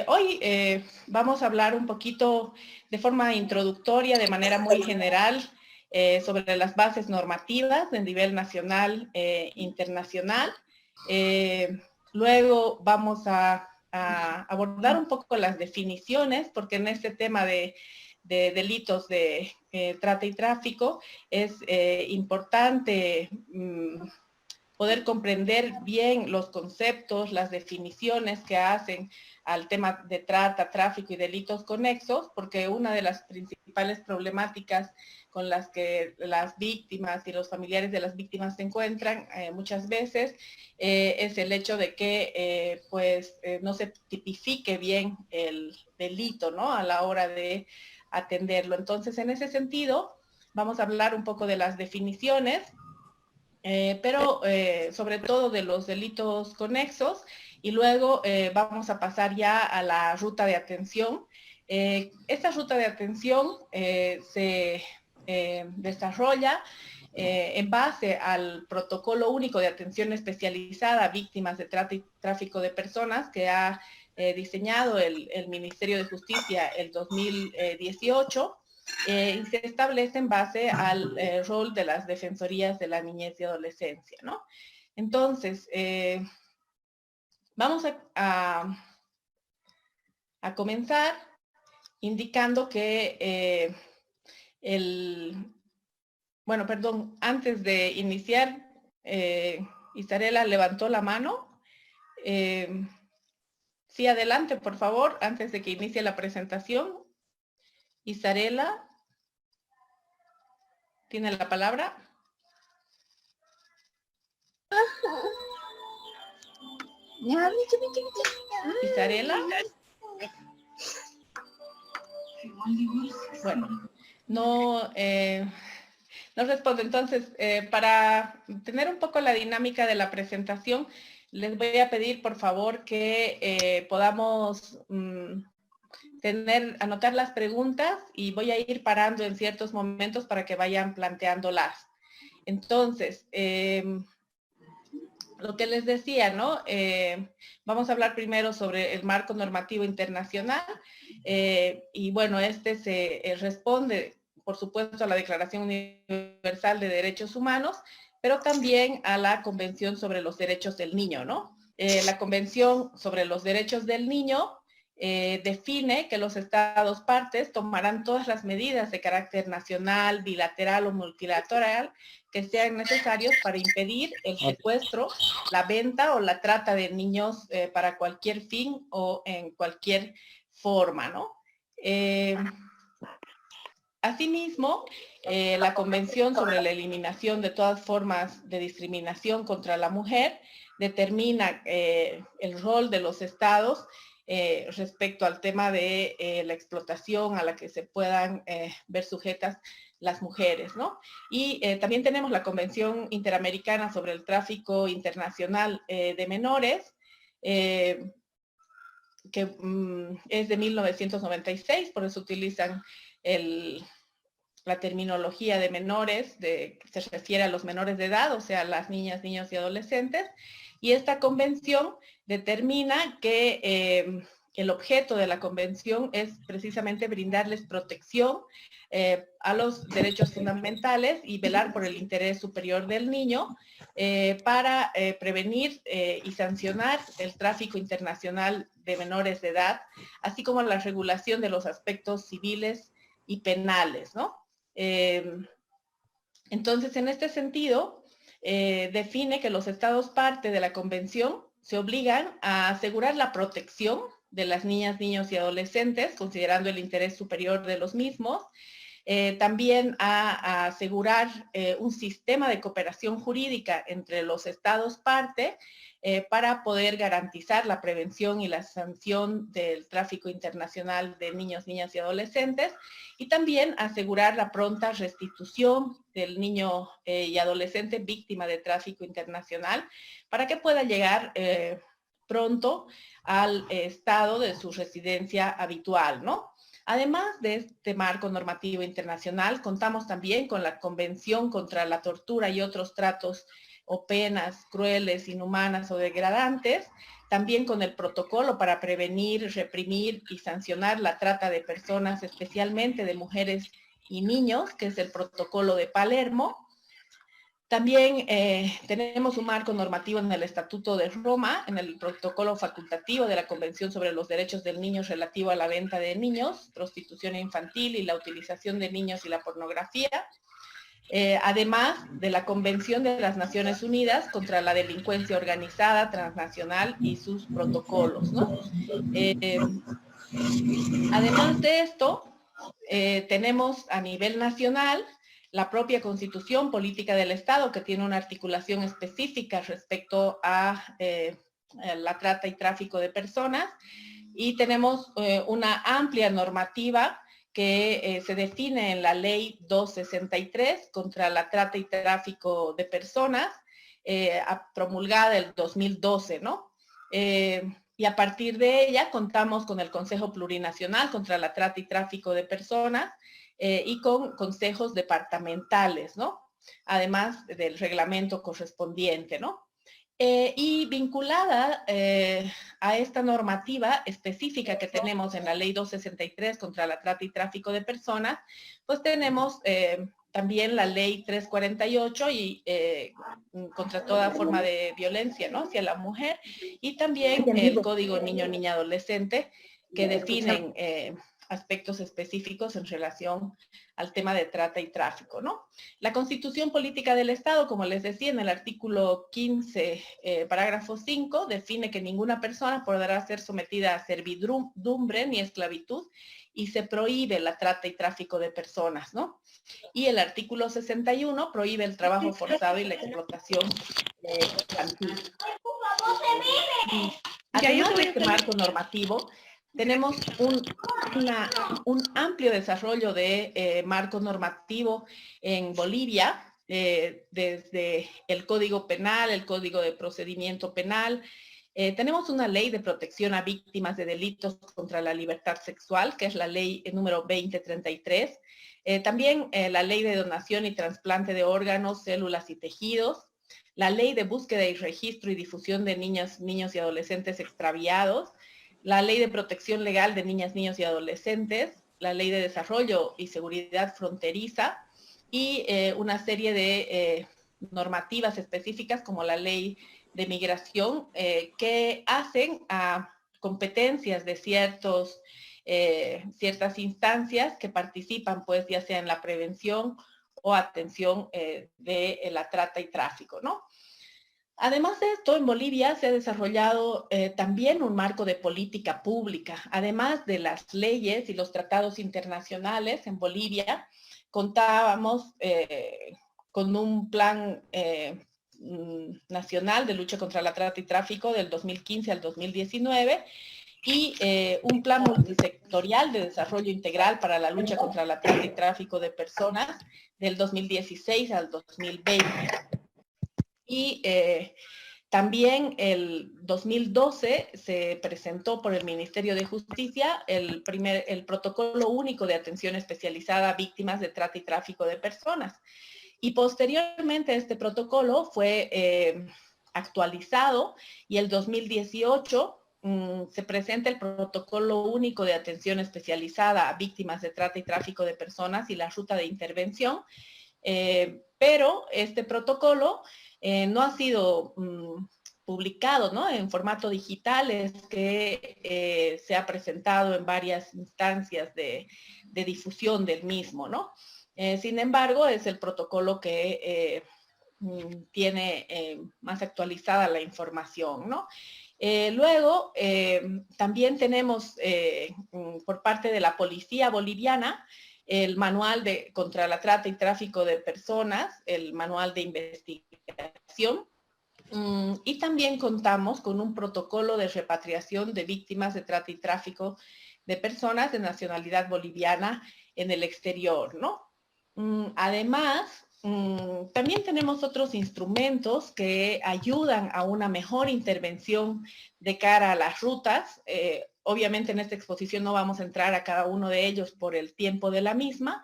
Hoy vamos a hablar un poquito de forma introductoria, de manera muy general, sobre las bases normativas de nivel nacional e internacional. Luego vamos a abordar un poco las definiciones, porque en este tema de delitos de trata y tráfico es importante poder comprender bien los conceptos, las definiciones que hacen al tema de trata, tráfico y delitos conexos, porque una de las principales problemáticas con las que las víctimas y los familiares de las víctimas se encuentran muchas veces es el hecho de que no se tipifique bien el delito, ¿no?, a la hora de atenderlo. Entonces, en ese sentido, vamos a hablar un poco de las definiciones, pero sobre todo de los delitos conexos, y luego vamos a pasar ya a la ruta de atención. Esta ruta de atención se desarrolla en base al Protocolo Único de Atención Especializada a Víctimas de Trata y Tráfico de Personas que ha diseñado el Ministerio de Justicia el 2018. Y se establece en base al rol de las defensorías de la niñez y adolescencia, ¿no? Entonces, vamos a comenzar indicando que bueno, perdón, antes de iniciar, Isarela levantó la mano. Sí, adelante, por favor, antes de que inicie la presentación. Isarela, ¿tiene la palabra? Isarela. Bueno, no responde. Entonces, para tener un poco la dinámica de la presentación, les voy a pedir, por favor, que podamos anotar las preguntas, y voy a ir parando en ciertos momentos para que vayan planteándolas. Entonces, lo que les decía, ¿no? Vamos a hablar primero sobre el marco normativo internacional, y bueno, este se responde, por supuesto, a la Declaración Universal de Derechos Humanos, pero también a la Convención sobre los Derechos del Niño, ¿no? La Convención sobre los Derechos del Niño define que los Estados partes tomarán todas las medidas de carácter nacional, bilateral o multilateral que sean necesarios para impedir el secuestro, la venta o la trata de niños para cualquier fin o en cualquier forma, ¿no? Asimismo, la Convención sobre la Eliminación de todas formas de discriminación contra la mujer determina el rol de los estados respecto al tema de la explotación a la que se puedan ver sujetas las mujeres, ¿no? Y también tenemos la Convención Interamericana sobre el Tráfico Internacional de Menores, que es de 1996, por eso utilizan la terminología de menores, que se refiere a los menores de edad, o sea, las niñas, niños y adolescentes. Y esta convención determina que el objeto de la convención es precisamente brindarles protección a los derechos fundamentales y velar por el interés superior del niño para prevenir y sancionar el tráfico internacional de menores de edad, así como la regulación de los aspectos civiles y penales, ¿no? Entonces, en este sentido, define que los estados parte de la convención se obligan a asegurar la protección de las niñas, niños y adolescentes, considerando el interés superior de los mismos, también a asegurar un sistema de cooperación jurídica entre los estados parte para poder garantizar la prevención y la sanción del tráfico internacional de niños, niñas y adolescentes, y también asegurar la pronta restitución del niño y adolescente víctima de tráfico internacional para que pueda llegar pronto al estado de su residencia habitual, ¿no? Además de este marco normativo internacional, contamos también con la Convención contra la Tortura y otros tratos o penas crueles, inhumanas o degradantes, también con el protocolo para prevenir, reprimir y sancionar la trata de personas, especialmente de mujeres y niños, que es el protocolo de Palermo. También tenemos un marco normativo en el Estatuto de Roma, en el protocolo facultativo de la Convención sobre los Derechos del Niño relativo a la venta de niños, prostitución infantil y la utilización de niños y la pornografía. Además de la Convención de las Naciones Unidas contra la Delincuencia Organizada Transnacional y sus protocolos, ¿no? Además de esto, tenemos a nivel nacional la propia Constitución Política del Estado, que tiene una articulación específica respecto a la trata y tráfico de personas, y tenemos una amplia normativa que se define en la Ley 263 contra la trata y tráfico de personas, promulgada el 2012, ¿no? Y a partir de ella contamos con el Consejo Plurinacional contra la Trata y Tráfico de Personas y con consejos departamentales, ¿no? Además del reglamento correspondiente, ¿no? Y vinculada a esta normativa específica que tenemos en la Ley 263 contra la trata y tráfico de personas, pues tenemos también la Ley 348 y contra toda forma de violencia, ¿no?, hacia la mujer, y también el Código Niño, Niña, Adolescente, que definen aspectos específicos en relación al tema de trata y tráfico, ¿no? La Constitución Política del Estado, como les decía, en el artículo 15, parágrafo 5, define que ninguna persona podrá ser sometida a servidumbre ni esclavitud y se prohíbe la trata y tráfico de personas, ¿no? Y el artículo 61 prohíbe el trabajo forzado y la explotación infantil. Además de este marco normativo, tenemos un amplio desarrollo de marco normativo en Bolivia, desde el Código Penal, el Código de Procedimiento Penal. Tenemos una ley de protección a víctimas de delitos contra la libertad sexual, que es la ley número 2033. También la ley de donación y trasplante de órganos, células y tejidos. La ley de búsqueda y registro y difusión de niños y adolescentes extraviados. La Ley de Protección Legal de Niñas, Niños y Adolescentes, la Ley de Desarrollo y Seguridad Fronteriza y una serie de normativas específicas como la Ley de Migración que hacen a competencias de ciertas instancias que participan, pues, ya sea en la prevención o atención de la trata y tráfico, ¿no? Además de esto, en Bolivia se ha desarrollado también un marco de política pública. Además de las leyes y los tratados internacionales, en Bolivia contábamos con un plan nacional de lucha contra la trata y tráfico del 2015 al 2019 y un plan multisectorial de desarrollo integral para la lucha contra la trata y tráfico de personas del 2016 al 2020. Y también el 2012 se presentó por el Ministerio de Justicia el protocolo único de atención especializada a víctimas de trata y tráfico de personas. Y posteriormente este protocolo fue actualizado y el 2018 se presenta el protocolo único de atención especializada a víctimas de trata y tráfico de personas y la ruta de intervención, pero este protocolo no ha sido publicado, ¿no?, en formato digital, es que se ha presentado en varias instancias de difusión del mismo, ¿no? Sin embargo, es el protocolo que tiene más actualizada la información, ¿no? Luego, también tenemos por parte de la Policía Boliviana el manual contra la trata y tráfico de personas, el manual de investigación, y también contamos con un protocolo de repatriación de víctimas de trata y tráfico de personas de nacionalidad boliviana en el exterior, ¿no? Además, también tenemos otros instrumentos que ayudan a una mejor intervención de cara a las rutas. Obviamente en esta exposición no vamos a entrar a cada uno de ellos por el tiempo de la misma.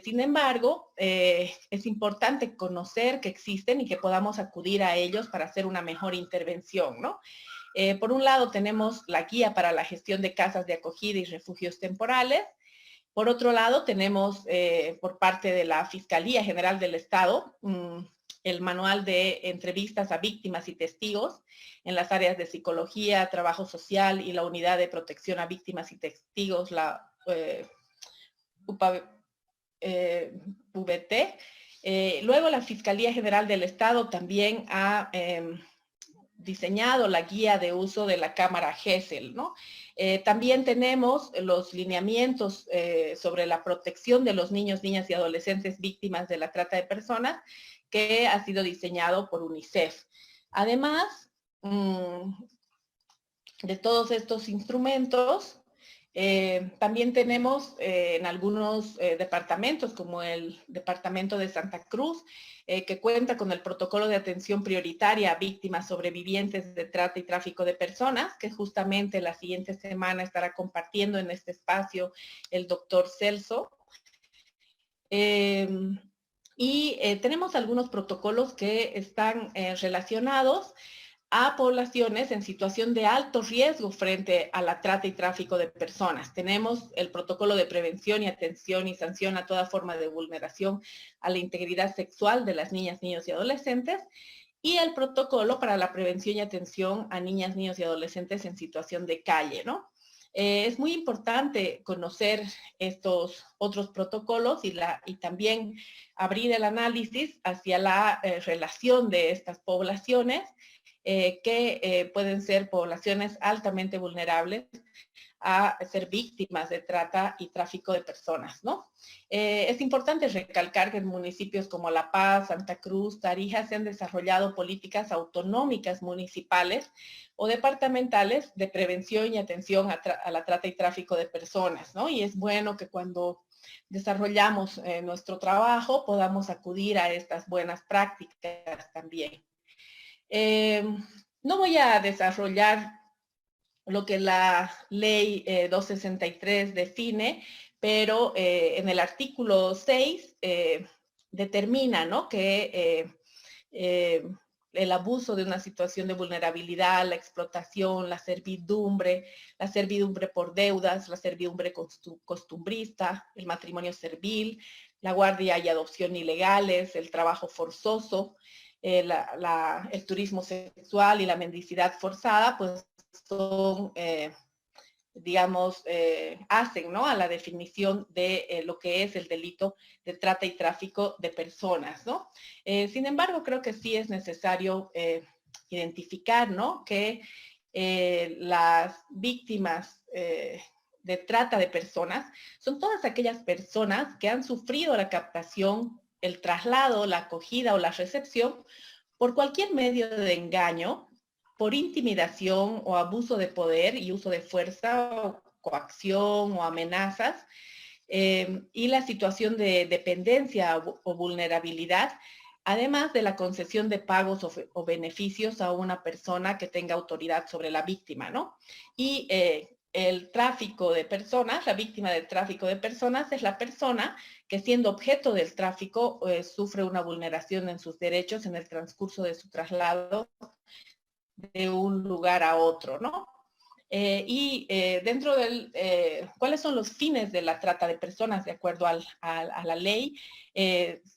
Sin embargo, es importante conocer que existen y que podamos acudir a ellos para hacer una mejor intervención, ¿no? Por un lado tenemos la guía para la gestión de casas de acogida y refugios temporales. Por otro lado tenemos por parte de la Fiscalía General del Estado el manual de entrevistas a víctimas y testigos en las áreas de psicología, trabajo social y la unidad de protección a víctimas y testigos, la VT. Luego la Fiscalía General del Estado también ha diseñado la guía de uso de la cámara Gesell, ¿no? También tenemos los lineamientos sobre la protección de los niños, niñas y adolescentes víctimas de la trata de personas, que ha sido diseñado por UNICEF. Además de todos estos instrumentos, también tenemos en algunos departamentos, como el departamento de Santa Cruz, que cuenta con el protocolo de atención prioritaria a víctimas sobrevivientes de trata y tráfico de personas, que justamente la siguiente semana estará compartiendo en este espacio el doctor Celso. Tenemos algunos protocolos que están relacionados a poblaciones en situación de alto riesgo frente a la trata y tráfico de personas. Tenemos el protocolo de prevención y atención y sanción a toda forma de vulneración a la integridad sexual de las niñas, niños y adolescentes, y el protocolo para la prevención y atención a niñas, niños y adolescentes en situación de calle, ¿no? Es muy importante conocer estos otros protocolos y también abrir el análisis hacia la relación de estas poblaciones que pueden ser poblaciones altamente vulnerables a ser víctimas de trata y tráfico de personas, ¿no? Es importante recalcar que en municipios como La Paz, Santa Cruz, Tarija se han desarrollado políticas autonómicas municipales o departamentales de prevención y atención a la trata y tráfico de personas, ¿no? Y es bueno que cuando desarrollamos nuestro trabajo podamos acudir a estas buenas prácticas también. No voy a desarrollar lo que la ley 263 define, pero en el artículo 6 determina, ¿no?, que el abuso de una situación de vulnerabilidad, la explotación, la servidumbre por deudas, la servidumbre costumbrista, el matrimonio servil, la guardia y adopción ilegales, el trabajo forzoso, el turismo sexual y la mendicidad forzada, pues son, digamos, hacen, ¿no?, a la definición de lo que es el delito de trata y tráfico de personas, ¿no? Sin embargo, creo que sí es necesario identificar, ¿no?, que las víctimas de trata de personas son todas aquellas personas que han sufrido la captación, el traslado, la acogida o la recepción por cualquier medio de engaño, por intimidación o abuso de poder y uso de fuerza o coacción o amenazas, y la situación de dependencia o vulnerabilidad, además de la concesión de pagos o beneficios a una persona que tenga autoridad sobre la víctima, ¿no? Y el tráfico de personas, la víctima del tráfico de personas es la persona que, siendo objeto del tráfico, sufre una vulneración en sus derechos en el transcurso de su traslado de un lugar a otro, ¿no? Dentro del, ¿cuáles son los fines de la trata de personas de acuerdo a la ley?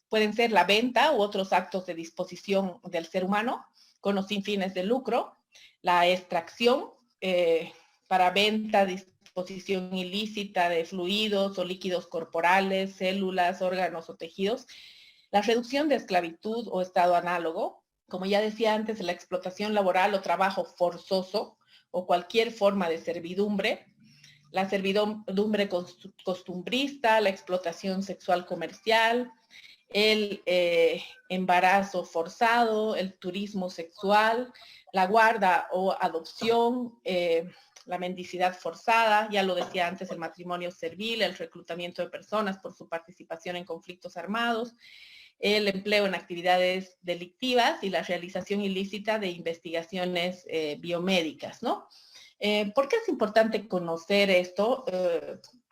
Pueden ser la venta u otros actos de disposición del ser humano con o sin fines de lucro, la extracción para venta, disposición ilícita de fluidos o líquidos corporales, células, órganos o tejidos, la reducción de esclavitud o estado análogo, como ya decía antes, la explotación laboral o trabajo forzoso o cualquier forma de servidumbre, la servidumbre costumbrista, la explotación sexual comercial, el embarazo forzado, el turismo sexual, la guarda o adopción, la mendicidad forzada, ya lo decía antes, el matrimonio servil, el reclutamiento de personas por su participación en conflictos armados, el empleo en actividades delictivas y la realización ilícita de investigaciones biomédicas, ¿no? ¿Por qué es importante conocer esto?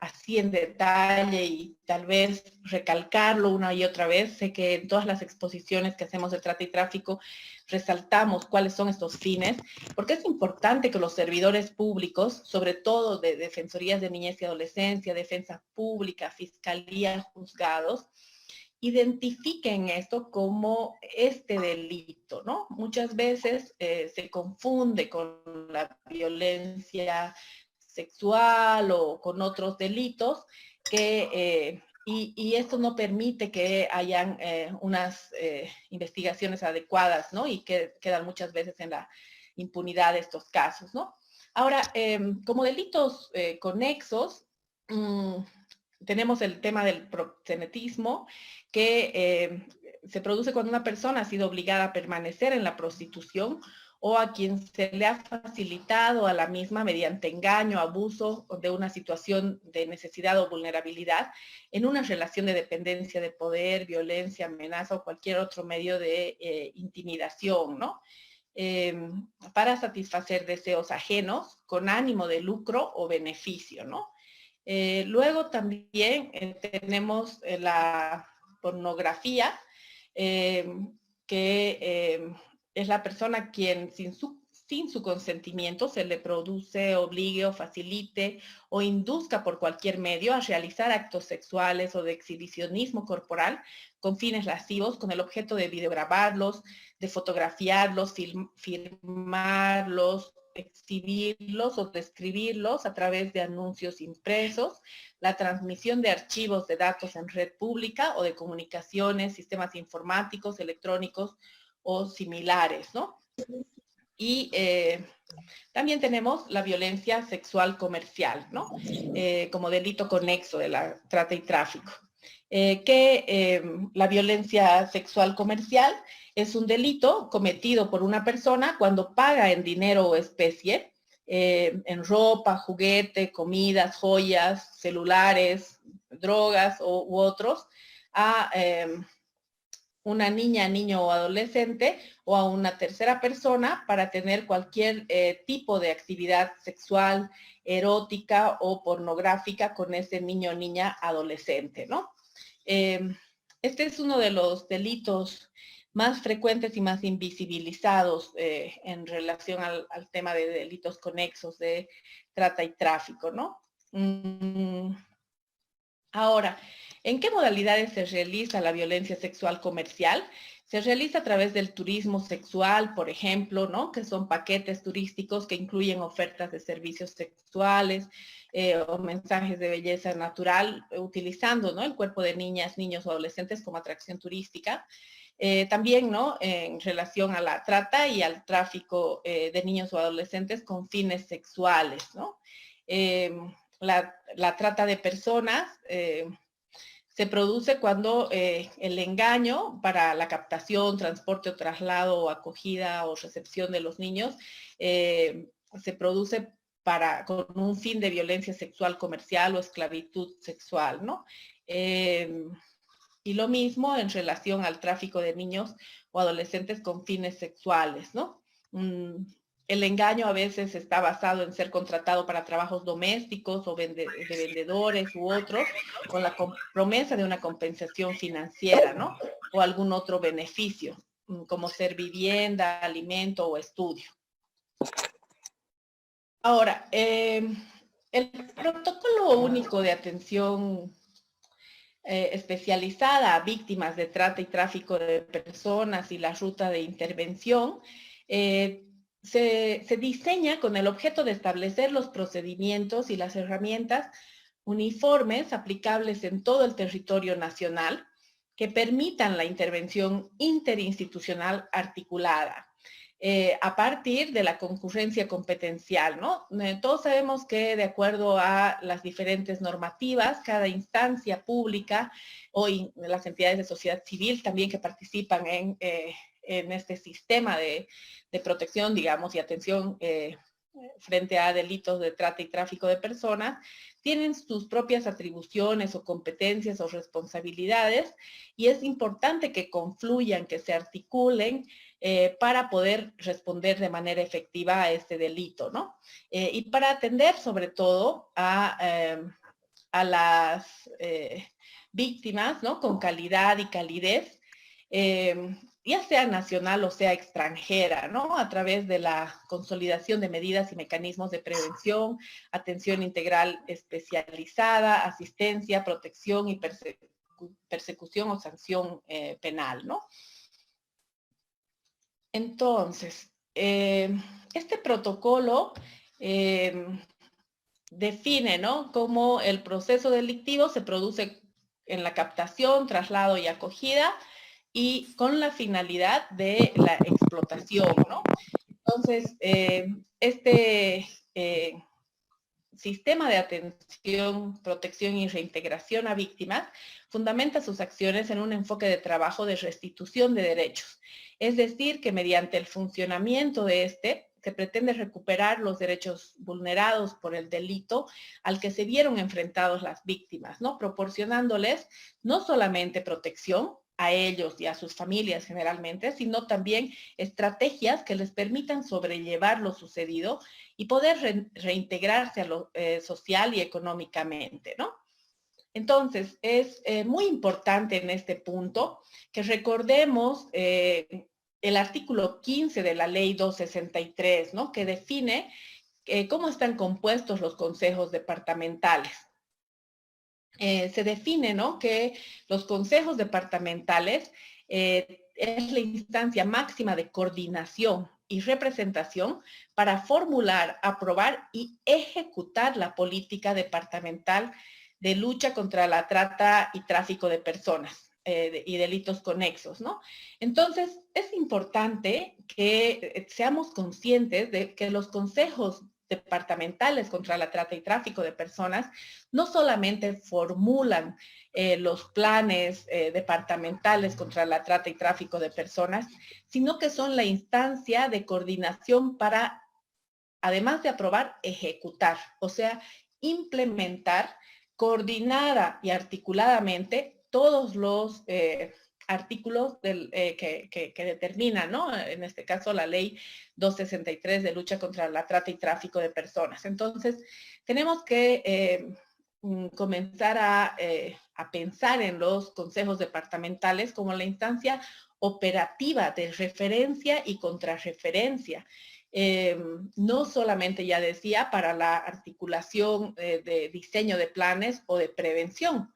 así en detalle y tal vez recalcarlo una y otra vez. Sé que en todas las exposiciones que hacemos de trata y tráfico resaltamos cuáles son estos fines, porque es importante que los servidores públicos, sobre todo de defensorías de niñez y adolescencia, defensa pública, fiscalía, juzgados, identifiquen esto como este delito, ¿no? Muchas veces se confunde con la violencia sexual o con otros delitos y esto no permite que hayan unas investigaciones adecuadas, ¿no? Y que quedan muchas veces en la impunidad de estos casos, ¿no? Ahora, como delitos conexos, tenemos el tema del proxenetismo, que se produce cuando una persona ha sido obligada a permanecer en la prostitución o a quien se le ha facilitado a la misma mediante engaño, abuso de una situación de necesidad o vulnerabilidad en una relación de dependencia de poder, violencia, amenaza o cualquier otro medio de intimidación, ¿no? Para satisfacer deseos ajenos con ánimo de lucro o beneficio, ¿no? Luego también tenemos la pornografía, eh, que es la persona quien sin su consentimiento se le produce, obligue o facilite o induzca por cualquier medio a realizar actos sexuales o de exhibicionismo corporal con fines lascivos con el objeto de videograbarlos, de fotografiarlos, filmarlos, exhibirlos o describirlos a través de anuncios impresos, la transmisión de archivos de datos en red pública o de comunicaciones, sistemas informáticos, electrónicos o similares, ¿no? Y también tenemos la violencia sexual comercial, ¿no? Como delito conexo de la trata y tráfico. La violencia sexual comercial es un delito cometido por una persona cuando paga en dinero o especie, en ropa, juguete, comidas, joyas, celulares, drogas u otros, a una niña, niño o adolescente o a una tercera persona para tener cualquier tipo de actividad sexual, erótica o pornográfica con ese niño o niña adolescente, ¿no? Este es uno de los delitos más frecuentes y más invisibilizados en relación al tema de delitos conexos de trata y tráfico, ¿no? Ahora, ¿en qué modalidades se realiza la violencia sexual comercial? Se realiza a través del turismo sexual, por ejemplo, ¿no? Que son paquetes turísticos que incluyen ofertas de servicios sexuales o mensajes de belleza natural, utilizando, ¿no? El cuerpo de niñas, niños o adolescentes como atracción turística. También, ¿no? En relación a la trata y al tráfico de niños o adolescentes con fines sexuales, ¿no? La trata de personas se produce cuando el engaño para la captación, transporte o traslado o acogida o recepción de los niños se produce con un fin de violencia sexual comercial o esclavitud sexual, ¿no? Y lo mismo en relación al tráfico de niños o adolescentes con fines sexuales, ¿no? El engaño a veces está basado en ser contratado para trabajos domésticos o de vendedores u otros, con la promesa de una compensación financiera, ¿no? O algún otro beneficio, como ser vivienda, alimento o estudio. Ahora, el protocolo único de atención especializada a víctimas de trata y tráfico de personas y la ruta de intervención, se diseña con el objeto de establecer los procedimientos y las herramientas uniformes aplicables en todo el territorio nacional que permitan la intervención interinstitucional articulada. A partir de la concurrencia competencial, ¿no? Todos sabemos que de acuerdo a las diferentes normativas, cada instancia pública o las entidades de sociedad civil también que participan en este sistema de protección, digamos, y atención frente a delitos de trata y tráfico de personas, tienen sus propias atribuciones o competencias o responsabilidades y es importante que confluyan, que se articulen para poder responder de manera efectiva a este delito, ¿no? Y para atender sobre todo a a las víctimas, ¿no? Con calidad y calidez, ya sea nacional o sea extranjera, ¿no? A través de la consolidación de medidas y mecanismos de prevención, atención integral especializada, asistencia, protección y persecución o sanción penal, ¿no? Entonces, este protocolo define, ¿no?, cómo el proceso delictivo se produce en la captación, traslado y acogida, y con la finalidad de la explotación, ¿no? Entonces, este sistema de atención, protección y reintegración a víctimas fundamenta sus acciones en un enfoque de trabajo de restitución de derechos. Es decir, que mediante el funcionamiento de este, se pretende recuperar los derechos vulnerados por el delito al que se vieron enfrentados las víctimas, ¿no? Proporcionándoles no solamente protección a ellos y a sus familias generalmente, sino también estrategias que les permitan sobrellevar lo sucedido y poder reintegrarse a lo social y económicamente, ¿no? Entonces, es muy importante en este punto que recordemos el artículo 15 de la ley 263, ¿no?, que define cómo están compuestos los consejos departamentales. Se define, ¿no?, que los consejos departamentales es la instancia máxima de coordinación y representación para formular, aprobar y ejecutar la política departamental de lucha contra la trata y tráfico de personas y delitos conexos, ¿no? Entonces, es importante que seamos conscientes de que los consejos departamentales contra la trata y tráfico de personas no solamente formulan los planes departamentales contra la trata y tráfico de personas, sino que son la instancia de coordinación para, además de aprobar, ejecutar, o sea, implementar coordinada y articuladamente todos los artículos que determinan, ¿no?, en este caso la ley 263 de lucha contra la trata y tráfico de personas. Entonces, tenemos que comenzar a pensar en los consejos departamentales como la instancia operativa de referencia y contrarreferencia. No solamente, ya decía, para la articulación de diseño de planes o de prevención.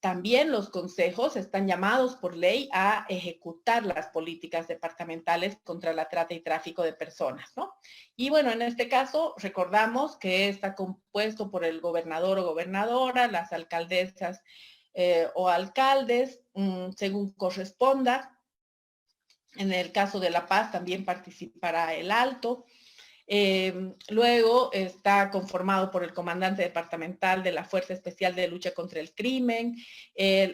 También los consejos están llamados por ley a ejecutar las políticas departamentales contra la trata y tráfico de personas, ¿no? Y bueno, en este caso, recordamos que está compuesto por el gobernador o gobernadora, las alcaldesas o alcaldes, según corresponda. En el caso de La Paz también participará el Alto. Luego está conformado por el comandante departamental de la Fuerza Especial de Lucha contra el Crimen,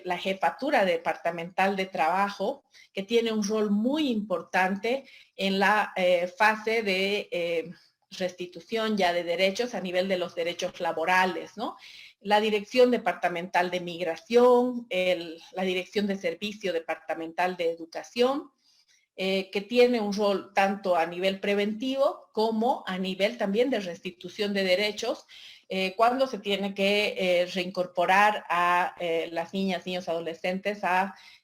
la Jefatura Departamental de Trabajo, que tiene un rol muy importante en la fase de restitución ya de derechos a nivel de los derechos laborales, ¿no? La Dirección Departamental de Migración, la Dirección de Servicio Departamental de Educación, que tiene un rol tanto a nivel preventivo como a nivel también de restitución de derechos, cuando se tiene que reincorporar a las niñas, niños, adolescentes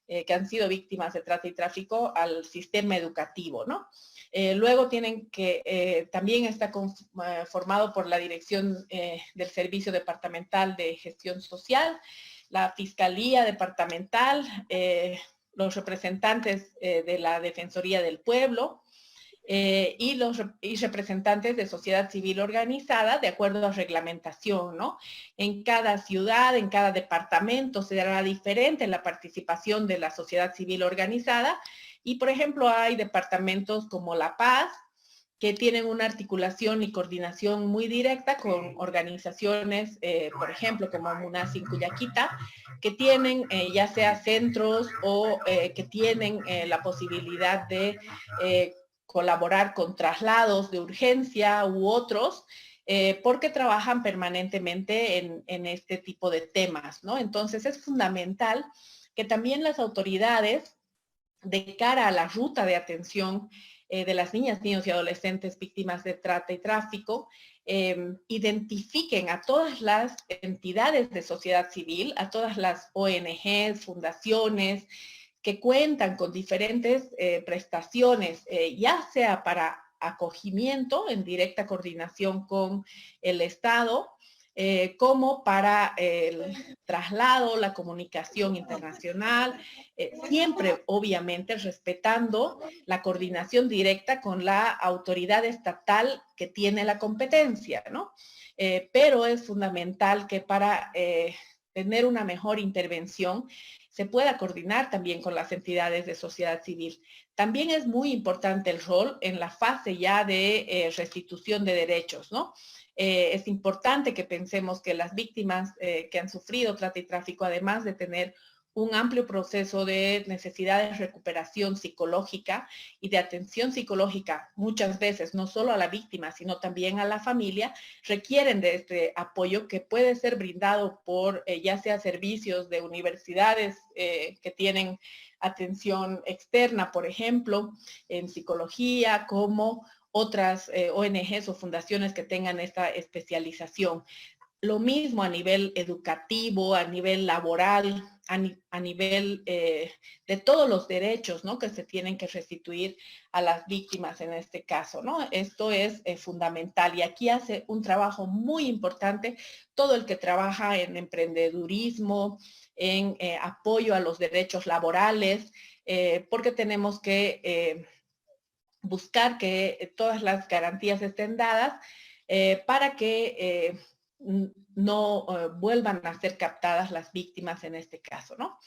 que han sido víctimas de trata y tráfico al sistema educativo, ¿no? Luego tienen que, también está formado por la Dirección del Servicio Departamental de Gestión Social, la Fiscalía Departamental, los representantes de la Defensoría del Pueblo y representantes de sociedad civil organizada de acuerdo a reglamentación, ¿no? En cada ciudad, en cada departamento será diferente la participación de la sociedad civil organizada y, por ejemplo, hay departamentos como La Paz, que tienen una articulación y coordinación muy directa con organizaciones, por ejemplo, como Munasin Cuyaquita, que tienen ya sea centros o que tienen la posibilidad de colaborar con traslados de urgencia u otros, porque trabajan permanentemente en este tipo de temas, ¿no? Entonces es fundamental que también las autoridades, de cara a la ruta de atención de las niñas, niños y adolescentes víctimas de trata y tráfico, identifiquen a todas las entidades de sociedad civil, a todas las ONGs, fundaciones, que cuentan con diferentes prestaciones, ya sea para acogimiento en directa coordinación con el Estado, como para el traslado, la comunicación internacional, siempre obviamente respetando la coordinación directa con la autoridad estatal que tiene la competencia, ¿no? Pero es fundamental que para tener una mejor intervención se pueda coordinar también con las entidades de sociedad civil. También es muy importante el rol en la fase ya de restitución de derechos, ¿no? Es importante que pensemos que las víctimas que han sufrido trata y tráfico, además de tener un amplio proceso de necesidad de recuperación psicológica y de atención psicológica, muchas veces no solo a la víctima, sino también a la familia, requieren de este apoyo que puede ser brindado por ya sea servicios de universidades que tienen atención externa, por ejemplo, en psicología, como otras ONGs o fundaciones que tengan esta especialización. Lo mismo a nivel educativo, a nivel laboral, a nivel de todos los derechos, ¿no?, que se tienen que restituir a las víctimas en este caso, ¿no? Esto es fundamental y aquí hace un trabajo muy importante todo el que trabaja en emprendedurismo, en apoyo a los derechos laborales, porque tenemos que buscar que todas las garantías estén dadas para que no vuelvan a ser captadas las víctimas en este caso, ¿no?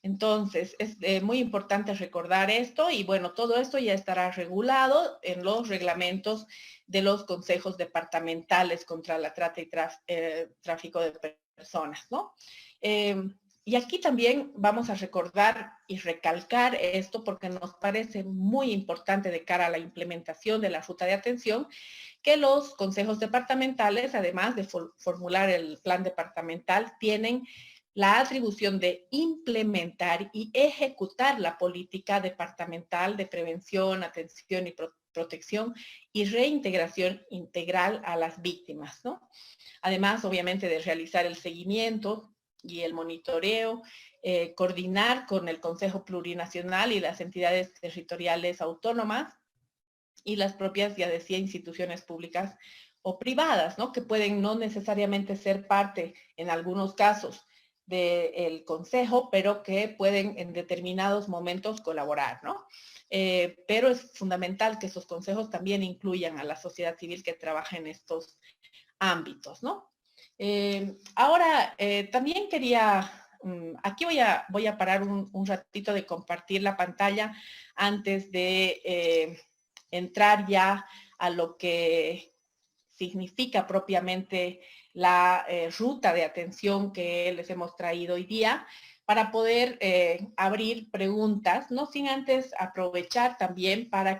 Entonces, es muy importante recordar esto y bueno, todo esto ya estará regulado en los reglamentos de los consejos departamentales contra la trata y tráfico de personas, ¿no? Y aquí también vamos a recordar y recalcar esto porque nos parece muy importante de cara a la implementación de la ruta de atención, que los consejos departamentales, además de formular el plan departamental, tienen la atribución de implementar y ejecutar la política departamental de prevención, atención y protección y reintegración integral a las víctimas, ¿no? Además, obviamente, de realizar el seguimiento y el monitoreo, coordinar con el Consejo Plurinacional y las entidades territoriales autónomas y las propias, ya decía, instituciones públicas o privadas, ¿no?, que pueden no necesariamente ser parte, en algunos casos, del Consejo, pero que pueden en determinados momentos colaborar, ¿no? Pero es fundamental que esos consejos también incluyan a la sociedad civil que trabaja en estos ámbitos, ¿no? Ahora, también quería, aquí voy a parar un ratito de compartir la pantalla antes de entrar ya a lo que significa propiamente la ruta de atención que les hemos traído hoy día, para poder abrir preguntas, no sin antes aprovechar también para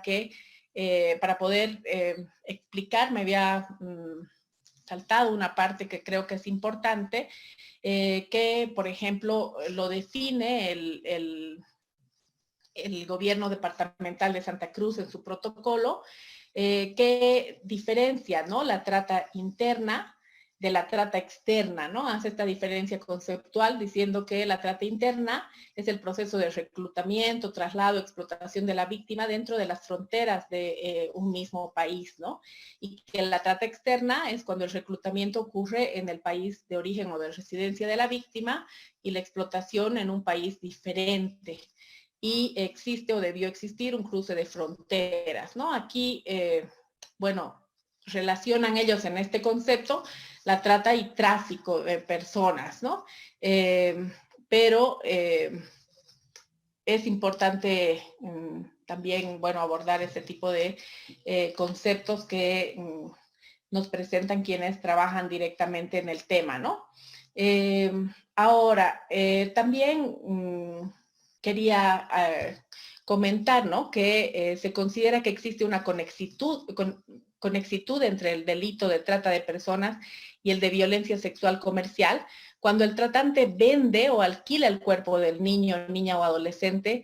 poder explicar, me había saltado una parte que creo que es importante, que, por ejemplo, lo define el gobierno departamental de Santa Cruz en su protocolo, que diferencia, ¿no?, la trata interna de la trata externa, ¿no? Hace esta diferencia conceptual diciendo que la trata interna es el proceso de reclutamiento, traslado, explotación de la víctima dentro de las fronteras de un mismo país, ¿no? Y que la trata externa es cuando el reclutamiento ocurre en el país de origen o de residencia de la víctima y la explotación en un país diferente. Y existe o debió existir un cruce de fronteras, ¿no? Aquí, bueno, relacionan ellos en este concepto la trata y tráfico de personas, ¿no? Pero es importante también, bueno, abordar este tipo de conceptos que nos presentan quienes trabajan directamente en el tema, ¿no? Ahora, también quería comentar, ¿no?, que se considera que existe una conexitud entre el delito de trata de personas y el de violencia sexual comercial, cuando el tratante vende o alquila el cuerpo del niño, niña o adolescente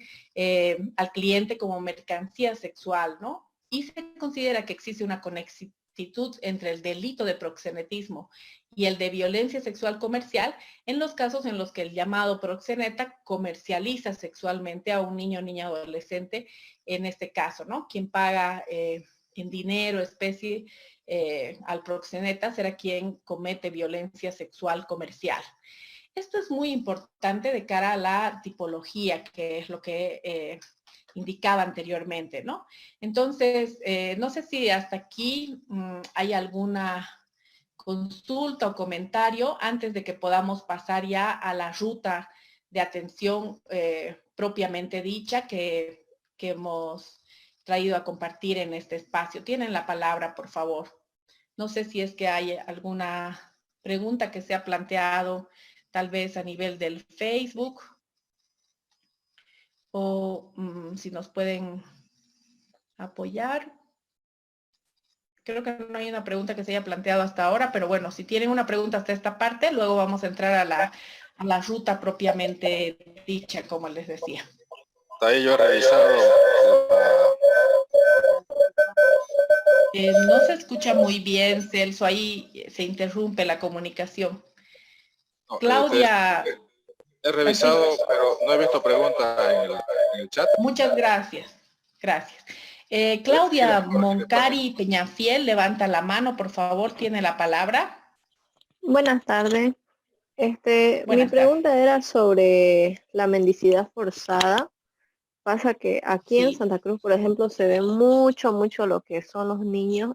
al cliente como mercancía sexual, ¿no? y se considera que existe una conexión entre el delito de proxenetismo y el de violencia sexual comercial en los casos en los que el llamado proxeneta comercializa sexualmente a un niño o niña adolescente, en este caso, ¿no? Quien paga en dinero, especie, al proxeneta será quien comete violencia sexual comercial. Esto es muy importante de cara a la tipología, que es lo que indicaba anteriormente, ¿no? Entonces, no sé si hasta aquí hay alguna consulta o comentario antes de que podamos pasar ya a la ruta de atención propiamente dicha que hemos traído a compartir en este espacio. Tienen la palabra, por favor. No sé si es que hay alguna pregunta que se ha planteado tal vez a nivel del Facebook o si nos pueden apoyar. Creo que no hay una pregunta que se haya planteado hasta ahora, pero bueno, si tienen una pregunta hasta esta parte, luego vamos a entrar a la ruta propiamente dicha, como les decía. Ahí yo he revisado. No se escucha muy bien, Celso, ahí se interrumpe la comunicación. No, Claudia. he revisado, sí, pero no he visto preguntas en el chat. Muchas gracias. Gracias. Claudia Moncari Peñafiel, levanta la mano, por favor, tiene la palabra. Buenas tardes. Mi Buenas tardes. pregunta era sobre la mendicidad forzada. Pasa que aquí en Sí. Santa Cruz, por ejemplo, se ve mucho lo que son los niños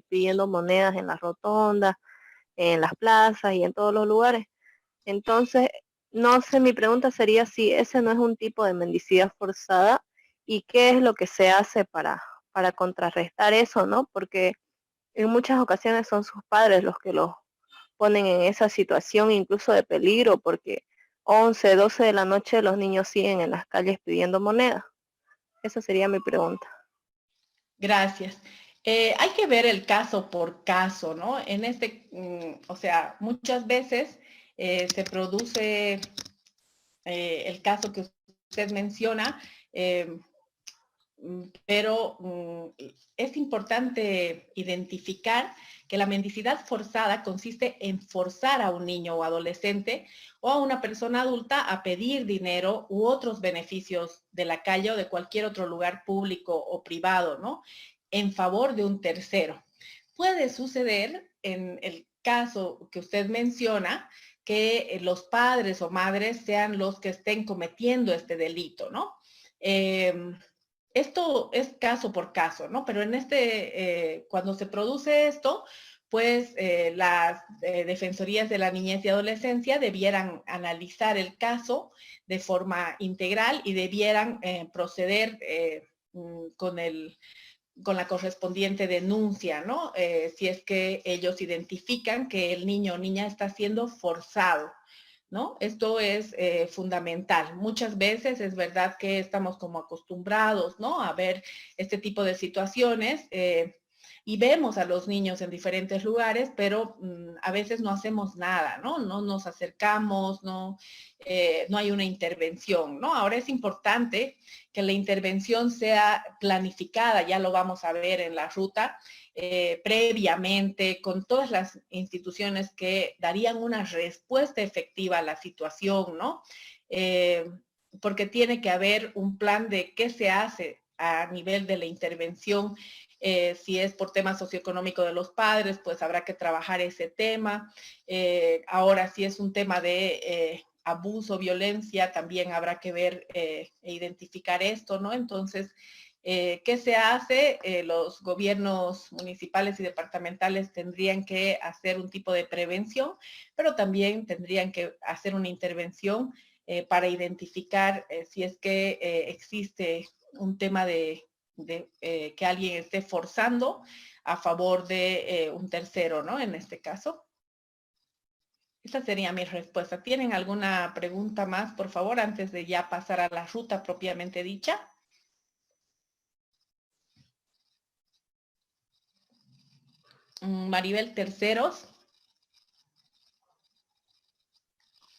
pidiendo monedas en las rotondas, en las plazas y en todos los lugares. Entonces, no sé, mi pregunta sería si ese no es un tipo de mendicidad forzada y qué es lo que se hace para contrarrestar eso, ¿no? Porque en muchas ocasiones son sus padres los que los ponen en esa situación incluso de peligro, porque 11, 12 de la noche los niños siguen en las calles pidiendo moneda. Esa sería mi pregunta. Gracias. Hay que ver el caso por caso, ¿no? En o sea, muchas veces se produce el caso que usted menciona, pero es importante identificar que la mendicidad forzada consiste en forzar a un niño o adolescente o a una persona adulta a pedir dinero u otros beneficios de la calle o de cualquier otro lugar público o privado, ¿no? En favor de un tercero. Puede suceder en el caso que usted menciona que los padres o madres sean los que estén cometiendo este delito, ¿no? Esto es caso por caso, ¿no? Pero cuando se produce esto, pues las defensorías de la niñez y adolescencia debieran analizar el caso de forma integral y debieran proceder con la correspondiente denuncia, ¿no? Si es que ellos identifican que el niño o niña está siendo forzado, ¿no? Esto es fundamental. Muchas veces es verdad que estamos como acostumbrados, ¿no? A ver este tipo de situaciones y vemos a los niños en diferentes lugares, pero a veces no hacemos nada, ¿no? No nos acercamos, no hay una intervención, ¿no? Ahora es importante que la intervención sea planificada, ya lo vamos a ver en la ruta, previamente con todas las instituciones que darían una respuesta efectiva a la situación, ¿no? Porque tiene que haber un plan de qué se hace a nivel de la intervención. Si es por tema socioeconómico de los padres, pues habrá que trabajar ese tema. Ahora, si es un tema de abuso, violencia, también habrá que ver e identificar esto, ¿no? Entonces, ¿qué se hace? Los gobiernos municipales y departamentales tendrían que hacer un tipo de prevención, pero también tendrían que hacer una intervención para identificar si es que existe un tema de que alguien esté forzando a favor de un tercero, ¿no? En este caso. Esa sería mi respuesta. ¿Tienen alguna pregunta más, por favor, antes de ya pasar a la ruta propiamente dicha? Maribel Terceros.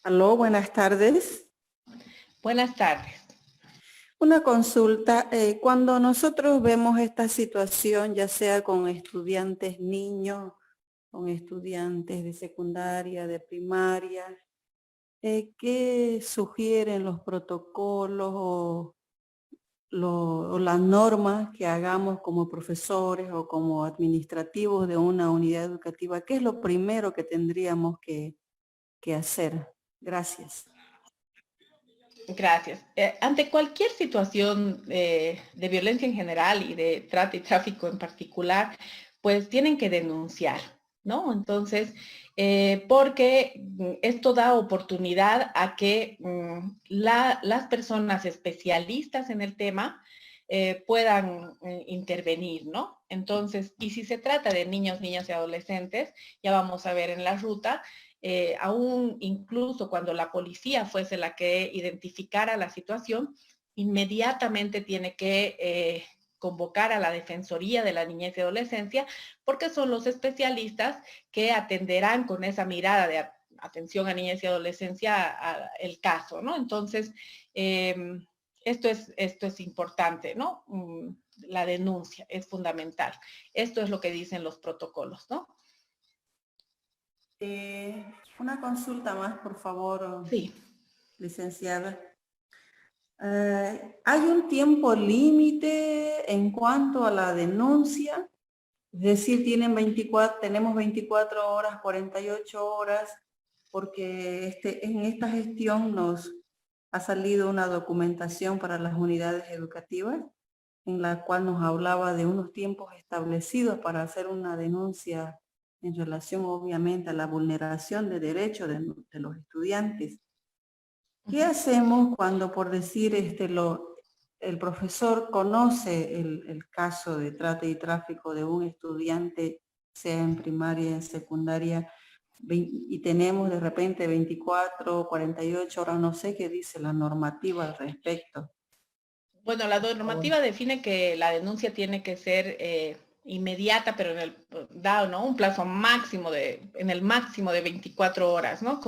Aló, buenas tardes. Buenas tardes. Una consulta, cuando nosotros vemos esta situación, ya sea con estudiantes niños, con estudiantes de secundaria, de primaria, ¿qué sugieren los protocolos o las normas que hagamos como profesores o como administrativos de una unidad educativa? ¿Qué es lo primero que tendríamos que hacer? Gracias. Gracias. Ante cualquier situación de violencia en general y de trata y tráfico en particular, pues tienen que denunciar, ¿no? Entonces, porque esto da oportunidad a que las personas especialistas en el tema puedan intervenir, ¿no? Entonces, y si se trata de niños, niñas y adolescentes, ya vamos a ver en la ruta, aún incluso cuando la policía fuese la que identificara la situación, inmediatamente tiene que convocar a la Defensoría de la Niñez y Adolescencia, porque son los especialistas que atenderán con esa mirada de atención a niñez y adolescencia el caso, ¿no? Entonces, esto es importante, ¿no? La denuncia es fundamental. Esto es lo que dicen los protocolos, ¿no? Una consulta más, por favor, Sí. licenciada. ¿Hay un tiempo límite en cuanto a la denuncia? Es decir, tenemos 24 horas, 48 horas, porque en esta gestión nos ha salido una documentación para las unidades educativas en la cual nos hablaba de unos tiempos establecidos para hacer una denuncia en relación obviamente a la vulneración de derechos de los estudiantes. ¿Qué hacemos cuando, por decir, el profesor conoce el caso de trata y tráfico de un estudiante, sea en primaria, en secundaria, y tenemos de repente 24, 48 horas, no sé qué dice la normativa al respecto? Bueno, la normativa define que la denuncia tiene que ser inmediata, pero dado, ¿no? Un plazo máximo en el máximo de 24 horas, ¿no?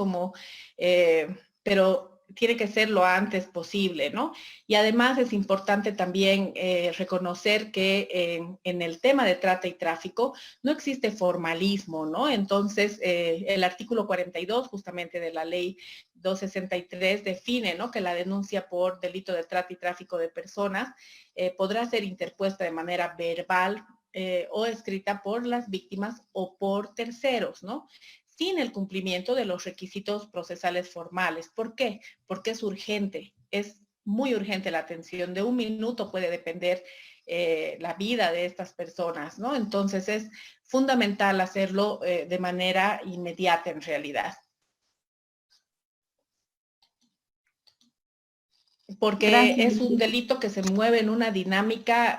Pero tiene que ser lo antes posible, ¿no? Y además es importante también reconocer que en el tema de trata y tráfico no existe formalismo, ¿no? Entonces, el artículo 42 justamente de la ley 263 define, ¿no?, que la denuncia por delito de trata y tráfico de personas podrá ser interpuesta de manera verbal o escrita por las víctimas o por terceros, ¿no?, sin el cumplimiento de los requisitos procesales formales. ¿Por qué? Porque es urgente, es muy urgente la atención. De un minuto puede depender la vida de estas personas, ¿no? Entonces es fundamental hacerlo de manera inmediata en realidad. Porque Gracias. es un delito que se mueve en una dinámica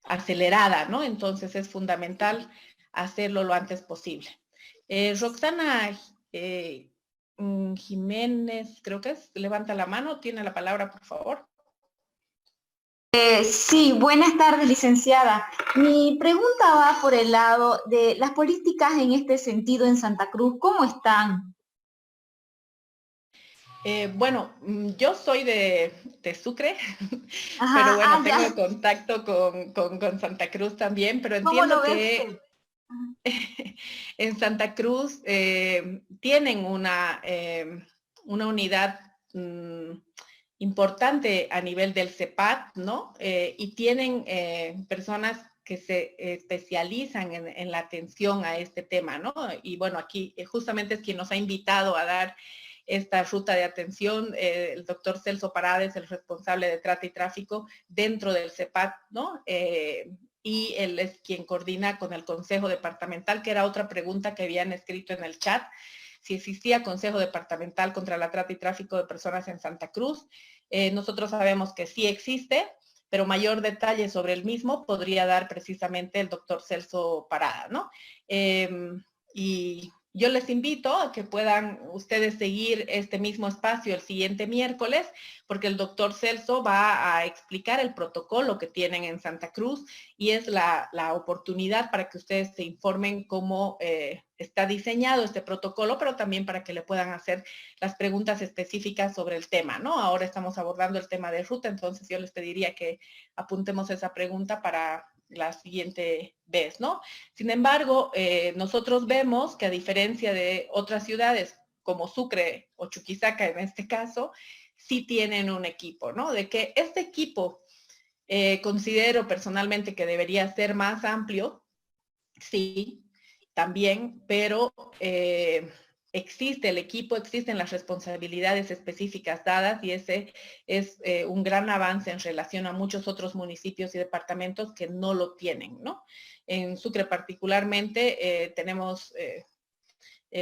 acelerada, ¿no? Entonces es fundamental hacerlo lo antes posible. Roxana Jiménez, creo que es, levanta la mano, tiene la palabra, por favor. Sí, buenas tardes, licenciada. Mi pregunta va por el lado de las políticas en este sentido en Santa Cruz. ¿Cómo están? Bueno, yo soy de Sucre, Ajá, pero bueno, tengo ya. contacto con Santa Cruz también, pero ¿Cómo entiendo lo ve que usted? en Santa Cruz tienen una unidad importante a nivel del CEPAT, ¿no? Y tienen personas que se especializan en la atención a este tema, ¿no? Y bueno, aquí justamente es quien nos ha invitado a dar esta ruta de atención, el doctor Celso Parades, el responsable de trata y tráfico dentro del CEPAT, ¿no? Y él es quien coordina con el Consejo Departamental, que era otra pregunta que habían escrito en el chat, si existía Consejo Departamental contra la Trata y Tráfico de Personas en Santa Cruz. Nosotros sabemos que sí existe, pero mayor detalle sobre el mismo podría dar precisamente el doctor Celso Parada, ¿no? Y yo les invito a que puedan ustedes seguir este mismo espacio el siguiente miércoles, porque el doctor Celso va a explicar el protocolo que tienen en Santa Cruz y es la oportunidad para que ustedes se informen cómo está diseñado este protocolo, pero también para que le puedan hacer las preguntas específicas sobre el tema, ¿no? Ahora estamos abordando el tema de ruta, entonces yo les pediría que apuntemos esa pregunta para la siguiente vez, ¿no? Sin embargo, nosotros vemos que a diferencia de otras ciudades como Sucre o Chuquisaca en este caso, sí tienen un equipo, ¿no? De que este equipo considero personalmente que debería ser más amplio, sí, también, pero existe el equipo, existen las responsabilidades específicas dadas y ese es un gran avance en relación a muchos otros municipios y departamentos que no lo tienen, ¿no? En Sucre particularmente tenemos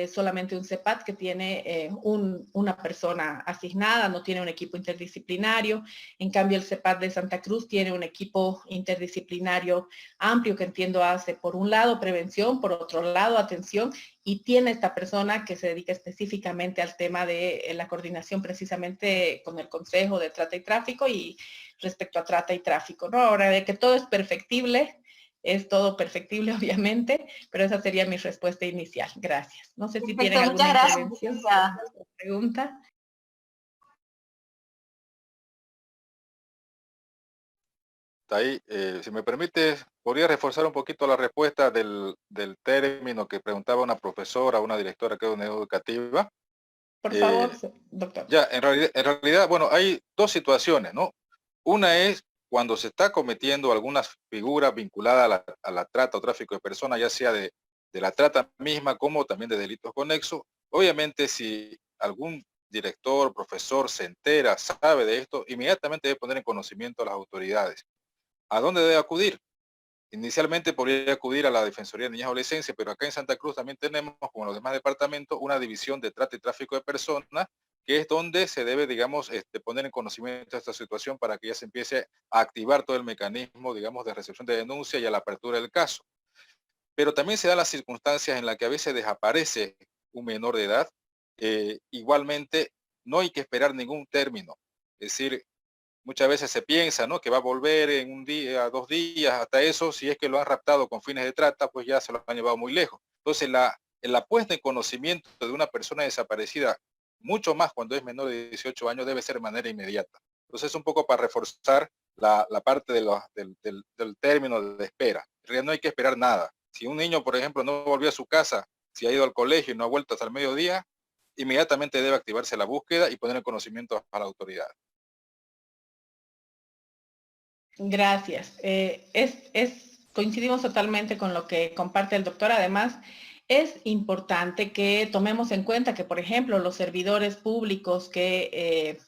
solamente un CEPAT que tiene una persona asignada, no tiene un equipo interdisciplinario. En cambio, el CEPAT de Santa Cruz tiene un equipo interdisciplinario amplio que entiendo hace, por un lado, prevención, por otro lado, atención, y tiene esta persona que se dedica específicamente al tema de la coordinación precisamente con el Consejo de Trata y Tráfico y respecto a trata y tráfico, ¿no? Ahora, de que todo es perfectible, es todo perfectible, obviamente, pero esa sería mi respuesta inicial. Gracias. No sé si tienen alguna intervención o pregunta. Ahí, si me permite, podría reforzar un poquito la respuesta del término que preguntaba una profesora, una directora que es una educativa. Por favor, doctor. Ya, en realidad, bueno, hay dos situaciones, ¿no? Una es cuando se está cometiendo alguna figura vinculada a la trata o tráfico de personas, ya sea de la trata misma como también de delitos conexos. Obviamente, si algún director, profesor se entera, sabe de esto, inmediatamente debe poner en conocimiento a las autoridades. ¿A dónde debe acudir? Inicialmente podría acudir a la Defensoría de Niñas y Adolescencia, pero acá en Santa Cruz también tenemos, como en los demás departamentos, una división de trata y tráfico de personas, que es donde se debe, digamos, poner en conocimiento esta situación para que ya se empiece a activar todo el mecanismo, digamos, de recepción de denuncia y a la apertura del caso. Pero también se dan las circunstancias en las que a veces desaparece un menor de edad. Igualmente, no hay que esperar ningún término. Es decir, muchas veces se piensa, ¿no?, que va a volver en un día, 2 días, hasta eso, si es que lo han raptado con fines de trata, pues ya se lo han llevado muy lejos. Entonces, la puesta en conocimiento de una persona desaparecida, mucho más cuando es menor de 18 años, debe ser de manera inmediata. Entonces, un poco para reforzar la parte del término de espera. En realidad no hay que esperar nada. Si un niño, por ejemplo, no volvió a su casa, si ha ido al colegio y no ha vuelto hasta el mediodía, inmediatamente debe activarse la búsqueda y poner en conocimiento a la autoridad. Gracias. Coincidimos totalmente con lo que comparte el doctor. Además, es importante que tomemos en cuenta que, por ejemplo, los servidores públicos que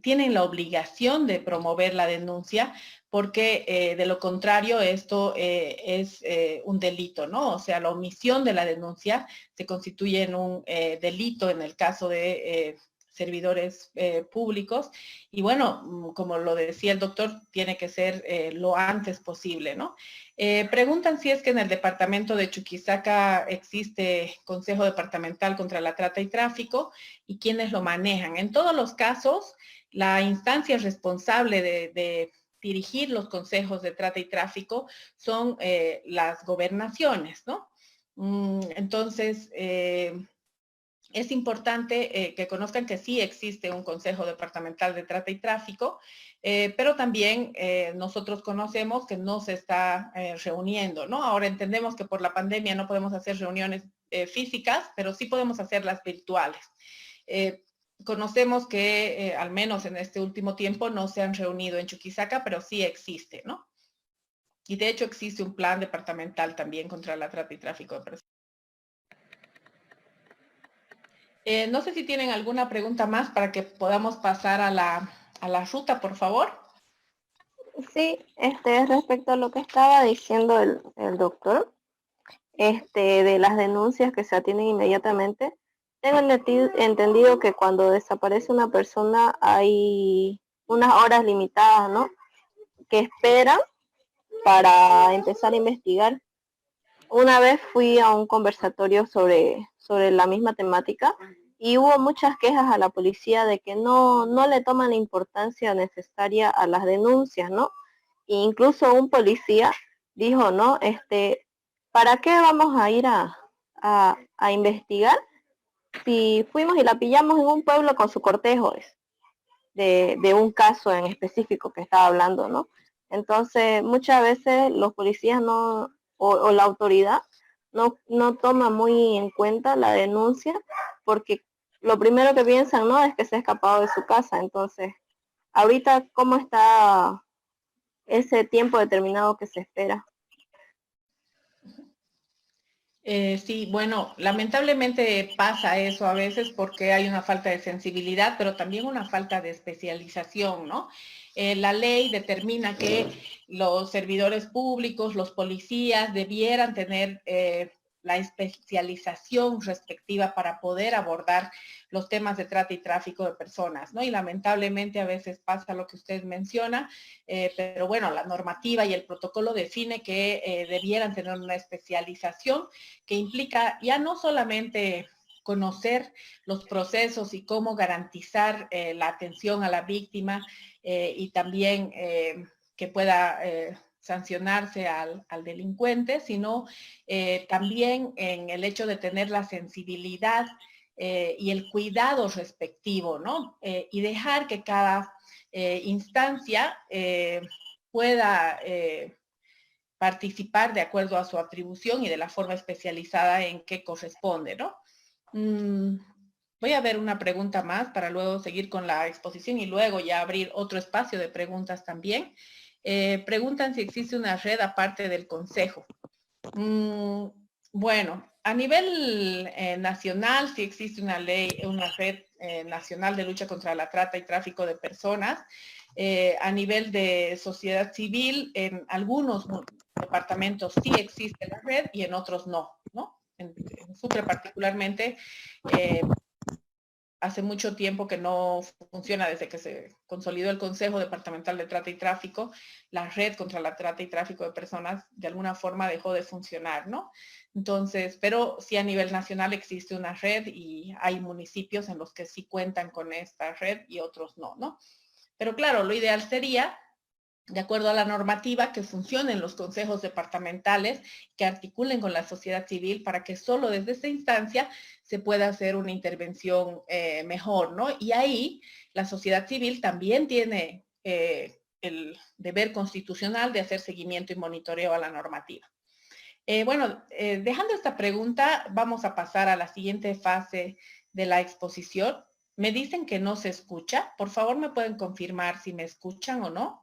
tienen la obligación de promover la denuncia, porque de lo contrario esto es un delito, ¿no? O sea, la omisión de la denuncia se constituye en un delito en el caso de servidores públicos. Y bueno, como lo decía el doctor, tiene que ser lo antes posible, ¿no? Preguntan si es que en el departamento de Chuquisaca existe Consejo Departamental contra la Trata y Tráfico y quiénes lo manejan. En todos los casos, la instancia responsable de dirigir los consejos de trata y tráfico son las gobernaciones, ¿no? Entonces, es importante que conozcan que sí existe un Consejo Departamental de Trata y Tráfico, pero también nosotros conocemos que no se está reuniendo, ¿no? Ahora entendemos que por la pandemia no podemos hacer reuniones físicas, pero sí podemos hacerlas virtuales. Conocemos que al menos en este último tiempo no se han reunido en Chuquisaca, pero sí existe, ¿no? Y de hecho existe un plan departamental también contra la trata y tráfico de personas. No sé si tienen alguna pregunta más para que podamos pasar a la ruta, por favor. Sí, respecto a lo que estaba diciendo el doctor, de las denuncias que se atienden inmediatamente, tengo entendido que cuando desaparece una persona hay unas horas limitadas, ¿no?, que esperan para empezar a investigar. una vez fui a un conversatorio sobre la misma temática y hubo muchas quejas a la policía de que no le toman la importancia necesaria a las denuncias, ¿no? E incluso un policía dijo, ¿no? ¿Para qué vamos a ir a investigar si fuimos y la pillamos en un pueblo con su cortejo? De un caso en específico que estaba hablando, ¿no? Entonces, muchas veces los policías o la autoridad no toma muy en cuenta la denuncia porque lo primero que piensan, ¿no? Es que se ha escapado de su casa. Entonces, ahorita, ¿cómo está ese tiempo determinado que se espera? Sí, bueno, lamentablemente pasa eso a veces porque hay una falta de sensibilidad, pero también una falta de especialización, ¿no? La ley determina que los servidores públicos, los policías, debieran tener la especialización respectiva para poder abordar los temas de trata y tráfico de personas, ¿no? Y lamentablemente a veces pasa lo que usted menciona, pero bueno, la normativa y el protocolo define que debieran tener una especialización que implica ya no solamente conocer los procesos y cómo garantizar la atención a la víctima y también que pueda sancionarse al delincuente, sino también en el hecho de tener la sensibilidad y el cuidado respectivo, ¿no? Y dejar que cada instancia pueda participar de acuerdo a su atribución y de la forma especializada en que corresponde, ¿no? Voy a ver una pregunta más para luego seguir con la exposición y luego ya abrir otro espacio de preguntas también. Preguntan si existe una red aparte del Consejo. Bueno, a nivel nacional sí existe una ley, una red nacional de lucha contra la trata y tráfico de personas. A nivel de sociedad civil, en algunos departamentos sí existe la red y en otros no, ¿no? En Sucre particularmente, hace mucho tiempo que no funciona desde que se consolidó el Consejo Departamental de Trata y Tráfico, la red contra la trata y tráfico de personas de alguna forma dejó de funcionar, ¿no? Entonces, pero sí a nivel nacional existe una red y hay municipios en los que sí cuentan con esta red y otros no, ¿no? Pero claro, lo ideal sería, de acuerdo a la normativa, que funcionen los consejos departamentales, que articulen con la sociedad civil para que solo desde esa instancia se pueda hacer una intervención mejor, ¿no? Y ahí la sociedad civil también tiene el deber constitucional de hacer seguimiento y monitoreo a la normativa. Bueno, dejando esta pregunta, vamos a pasar a la siguiente fase de la exposición. Me dicen que no se escucha. Por favor, ¿me pueden confirmar si me escuchan o no?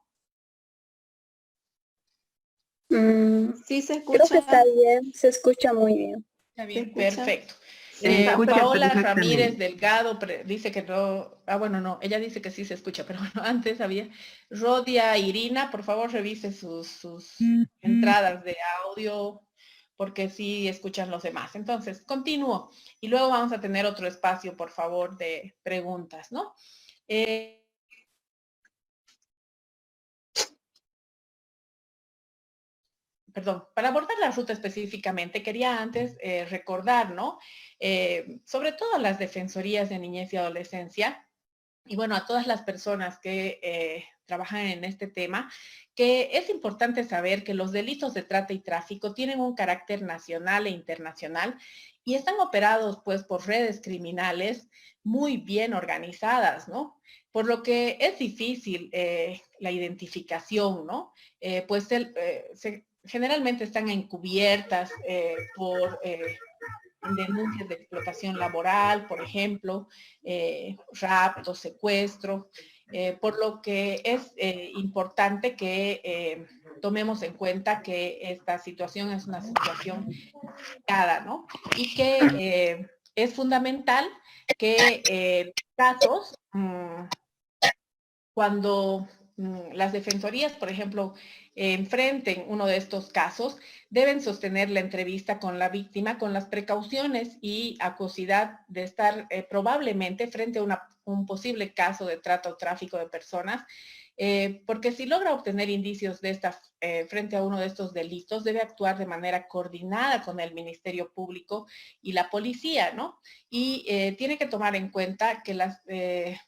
Sí, se Creo que escucha. está bien, se escucha muy bien. Está bien, escucha. perfecto. Se escucha Paola perfectamente. Ramírez Delgado dice que no, bueno, no, ella dice que sí se escucha, pero bueno, antes había. Rodia Irina, por favor revise sus entradas de audio, porque sí escuchan los demás. Entonces, continúo. Y luego vamos a tener otro espacio, por favor, de preguntas, ¿no? Perdón, para abordar la ruta específicamente, quería antes recordar, ¿no? Sobre todo a las defensorías de niñez y adolescencia, y bueno, a todas las personas que trabajan en este tema, que es importante saber que los delitos de trata y tráfico tienen un carácter nacional e internacional y están operados pues por redes criminales muy bien organizadas, ¿no? Por lo que es difícil la identificación, ¿no? Pues generalmente están encubiertas por denuncias de explotación laboral, por ejemplo, rapto, secuestro, por lo que es importante que tomemos en cuenta que esta situación es una situación delicada, ¿no? Y que es fundamental que casos, cuando las defensorías, por ejemplo, enfrenten uno de estos casos, deben sostener la entrevista con la víctima con las precauciones y acuosidad de estar probablemente frente a un posible caso de trata o tráfico de personas, porque si logra obtener indicios de frente a uno de estos delitos, debe actuar de manera coordinada con el Ministerio Público y la policía, ¿no? Y tiene que tomar en cuenta que las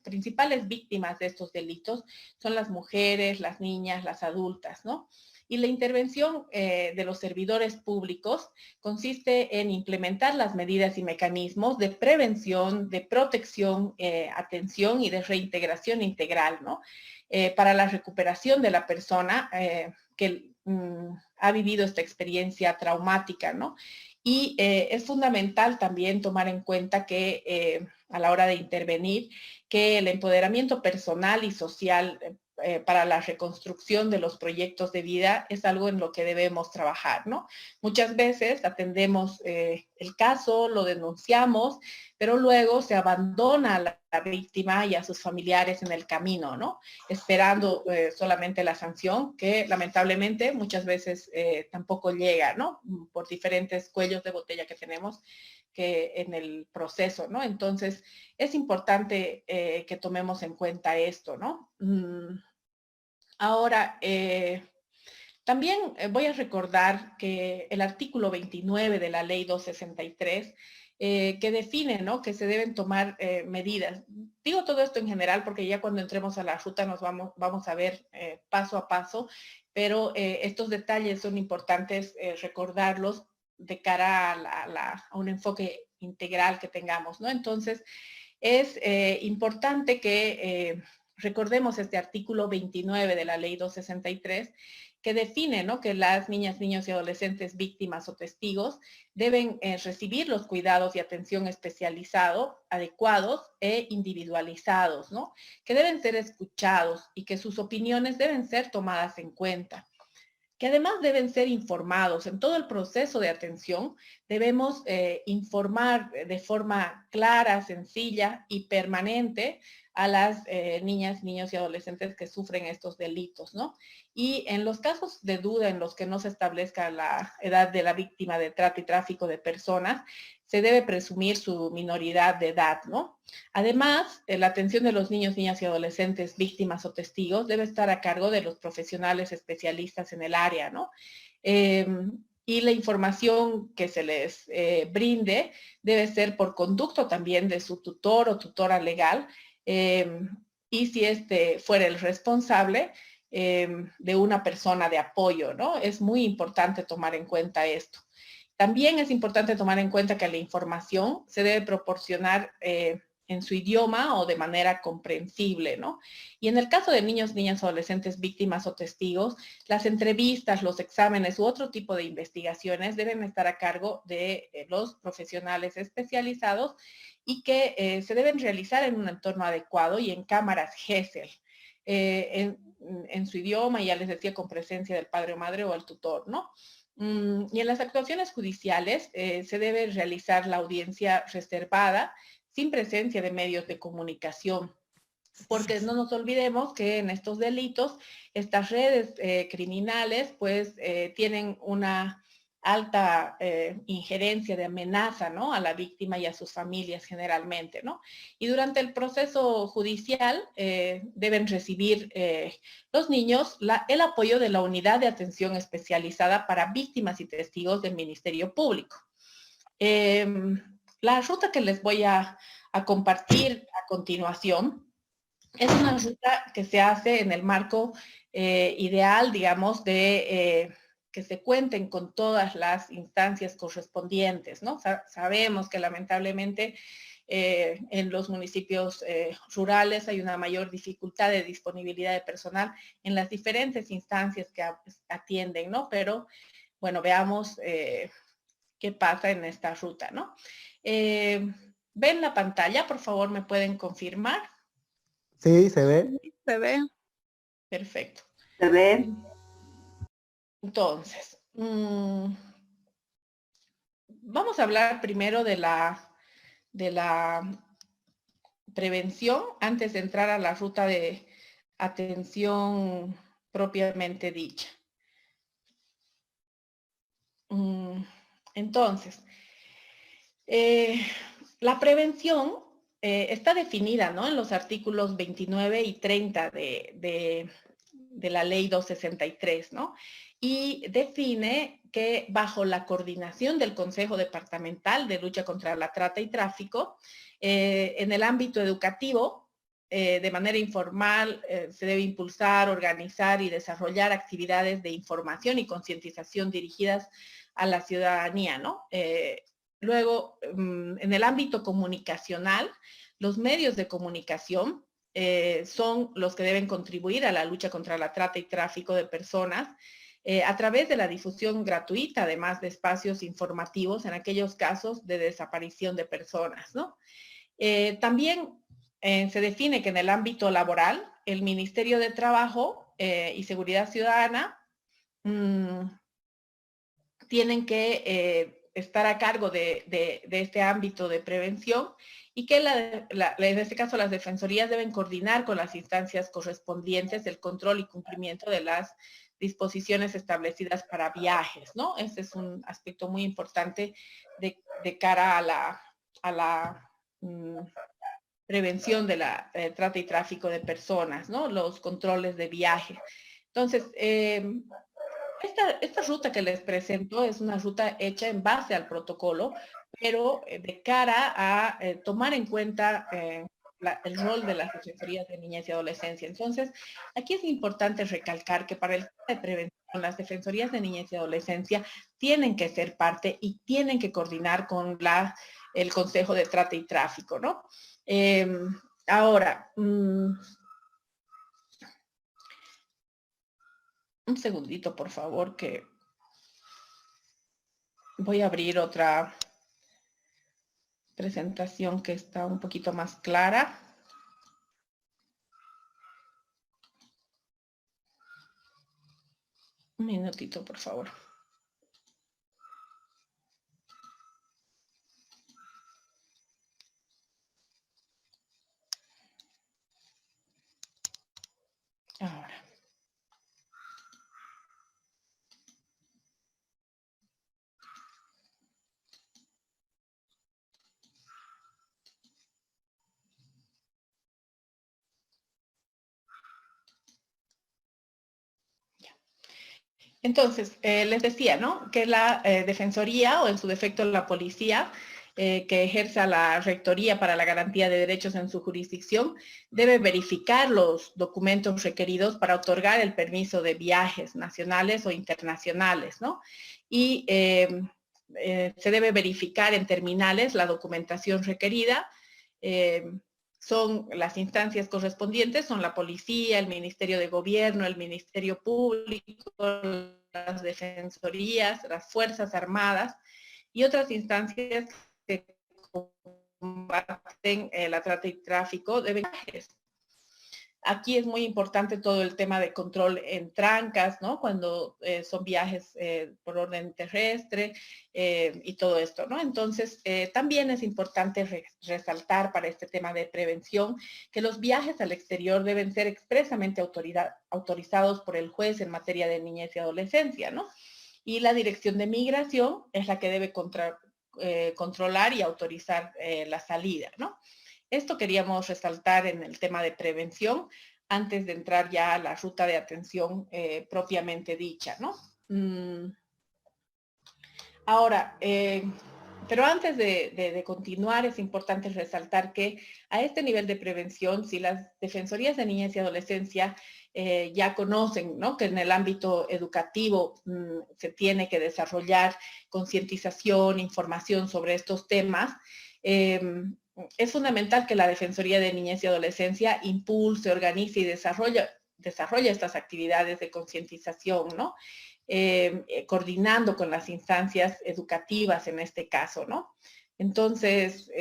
principales víctimas de estos delitos son las mujeres, las niñas, las adultas, ¿no? Y la intervención de los servidores públicos consiste en implementar las medidas y mecanismos de prevención, de protección, atención y de reintegración integral, ¿no? Para la recuperación de la persona que ha vivido esta experiencia traumática, ¿no? Y es fundamental también tomar en cuenta que a la hora de intervenir, que el empoderamiento personal y social para la reconstrucción de los proyectos de vida es algo en lo que debemos trabajar, ¿no? Muchas veces atendemos el caso, lo denunciamos, pero luego se abandona a la víctima y a sus familiares en el camino, ¿no? Esperando solamente la sanción, que lamentablemente muchas veces tampoco llega, ¿no? Por diferentes cuellos de botella que tenemos que en el proceso, ¿no? Entonces, es importante que tomemos en cuenta esto, ¿no? Ahora, también voy a recordar que el artículo 29 de la Ley 263 que define, ¿no?, que se deben tomar medidas. Digo todo esto en general porque ya cuando entremos a la ruta nos vamos a ver paso a paso, pero estos detalles son importantes recordarlos de cara a un enfoque integral que tengamos, ¿no? Entonces, es importante que recordemos este artículo 29 de la Ley 263, que define, ¿no?, que las niñas, niños y adolescentes víctimas o testigos deben recibir los cuidados y atención especializado, adecuados e individualizados, ¿no?, que deben ser escuchados y que sus opiniones deben ser tomadas en cuenta, que además deben ser informados. En todo el proceso de atención debemos informar de forma clara, sencilla y permanente a las niñas, niños y adolescentes que sufren estos delitos, ¿no? Y en los casos de duda en los que no se establezca la edad de la víctima de trata y tráfico de personas, se debe presumir su minoridad de edad, ¿no? Además, la atención de los niños, niñas y adolescentes víctimas o testigos debe estar a cargo de los profesionales especialistas en el área, ¿no? Y la información que se les brinde debe ser por conducto también de su tutor o tutora legal, y si este fuera el responsable, de una persona de apoyo, ¿no? Es muy importante tomar en cuenta esto. También es importante tomar en cuenta que la información se debe proporcionar en su idioma o de manera comprensible, ¿no? Y en el caso de niños, niñas, adolescentes, víctimas o testigos, las entrevistas, los exámenes u otro tipo de investigaciones deben estar a cargo de los profesionales especializados y que se deben realizar en un entorno adecuado y en cámaras GESEL, en su idioma, ya les decía, con presencia del padre o madre o el tutor, ¿no? Y en las actuaciones judiciales se debe realizar la audiencia reservada sin presencia de medios de comunicación, porque no nos olvidemos que en estos delitos, estas redes criminales pues tienen una alta injerencia de amenaza, ¿no?, a la víctima y a sus familias generalmente, ¿no? Y durante el proceso judicial deben recibir los niños el apoyo de la Unidad de Atención Especializada para Víctimas y Testigos del Ministerio Público. La ruta que les voy a compartir a continuación es una ruta que se hace en el marco ideal, digamos, de que se cuenten con todas las instancias correspondientes, ¿no? Sabemos que lamentablemente en los municipios rurales hay una mayor dificultad de disponibilidad de personal en las diferentes instancias que atienden, ¿no? Pero, bueno, veamos qué pasa en esta ruta, ¿no? ¿Ven la pantalla? Por favor, ¿me pueden confirmar? Sí, se ve. Se ve. Perfecto. Se ve. Entonces, vamos a hablar primero de la prevención antes de entrar a la ruta de atención propiamente dicha. Entonces, la prevención está definida, ¿no?, en los artículos 29 y 30 de la ley 263, ¿no? Y define que bajo la coordinación del Consejo Departamental de Lucha contra la Trata y Tráfico, en el ámbito educativo, de manera informal, se debe impulsar, organizar y desarrollar actividades de información y concientización dirigidas a la ciudadanía, ¿no? Luego, en el ámbito comunicacional, los medios de comunicación son los que deben contribuir a la lucha contra la trata y tráfico de personas a través de la difusión gratuita, además de espacios informativos en aquellos casos de desaparición de personas, ¿no? También se define que en el ámbito laboral, el Ministerio de Trabajo y Seguridad Ciudadana tienen que estar a cargo de este ámbito de prevención y que en este caso las defensorías deben coordinar con las instancias correspondientes el control y cumplimiento de las disposiciones establecidas para viajes, ¿no? Este es un aspecto muy importante de cara a la prevención de la trata y tráfico de personas, ¿no? Los controles de viaje. Entonces, esta ruta que les presento es una ruta hecha en base al protocolo, pero de cara a tomar en cuenta el rol de las defensorías de niñez y adolescencia. Entonces, aquí es importante recalcar que para el tema de prevención, las defensorías de niñez y adolescencia tienen que ser parte y tienen que coordinar con el Consejo de Trata y Tráfico, ¿no? Ahora, un segundito, por favor, que voy a abrir otra presentación que está un poquito más clara. Un minutito, por favor. Ahora. Entonces, les decía, ¿no?, que la Defensoría, o en su defecto la Policía, que ejerza la Rectoría para la Garantía de Derechos en su jurisdicción, debe verificar los documentos requeridos para otorgar el permiso de viajes nacionales o internacionales, ¿no? Y se debe verificar en terminales la documentación requerida. Son las instancias correspondientes, son la policía, el Ministerio de Gobierno, el Ministerio Público, las defensorías, las Fuerzas Armadas y otras instancias que combaten la trata y tráfico de viajes. Aquí es muy importante todo el tema de control en trancas, ¿no?, cuando son viajes por orden terrestre y todo esto, ¿no? Entonces, también es importante resaltar para este tema de prevención que los viajes al exterior deben ser expresamente autorizados por el juez en materia de niñez y adolescencia, ¿no? Y la Dirección de Migración es la que debe controlar y autorizar la salida, ¿no? Esto queríamos resaltar en el tema de prevención antes de entrar ya a la ruta de atención propiamente dicha, ¿no? Ahora, pero antes de continuar, es importante resaltar que a este nivel de prevención, si las defensorías de niñez y adolescencia ya conocen, ¿no?, que en el ámbito educativo se tiene que desarrollar concientización, información sobre estos temas, es fundamental que la Defensoría de Niñez y Adolescencia impulse, organice y desarrolle estas actividades de concientización, ¿no? Coordinando con las instancias educativas en este caso, ¿no? Entonces,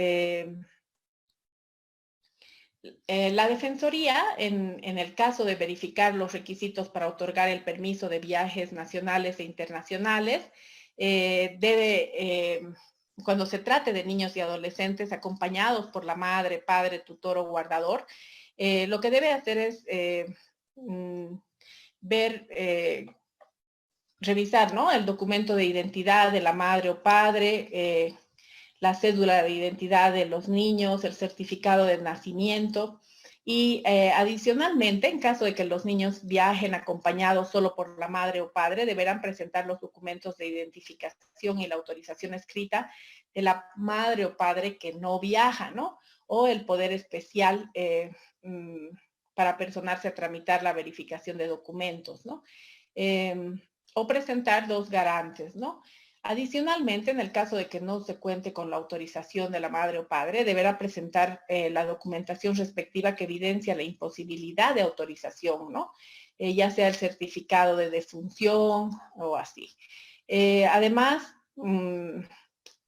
la Defensoría, en el caso de verificar los requisitos para otorgar el permiso de viajes nacionales e internacionales, debe, cuando se trate de niños y adolescentes acompañados por la madre, padre, tutor o guardador, lo que debe hacer es revisar, ¿no? El documento de identidad de la madre o padre, la cédula de identidad de los niños, el certificado de nacimiento. Y adicionalmente, en caso de que los niños viajen acompañados solo por la madre o padre, deberán presentar los documentos de identificación y la autorización escrita de la madre o padre que no viaja, ¿no? O el poder especial para personarse a tramitar la verificación de documentos, ¿no? O presentar dos garantes, ¿no? Adicionalmente, en el caso de que no se cuente con la autorización de la madre o padre, deberá presentar la documentación respectiva que evidencia la imposibilidad de autorización, ¿no? Ya sea el certificado de defunción o así. Además, en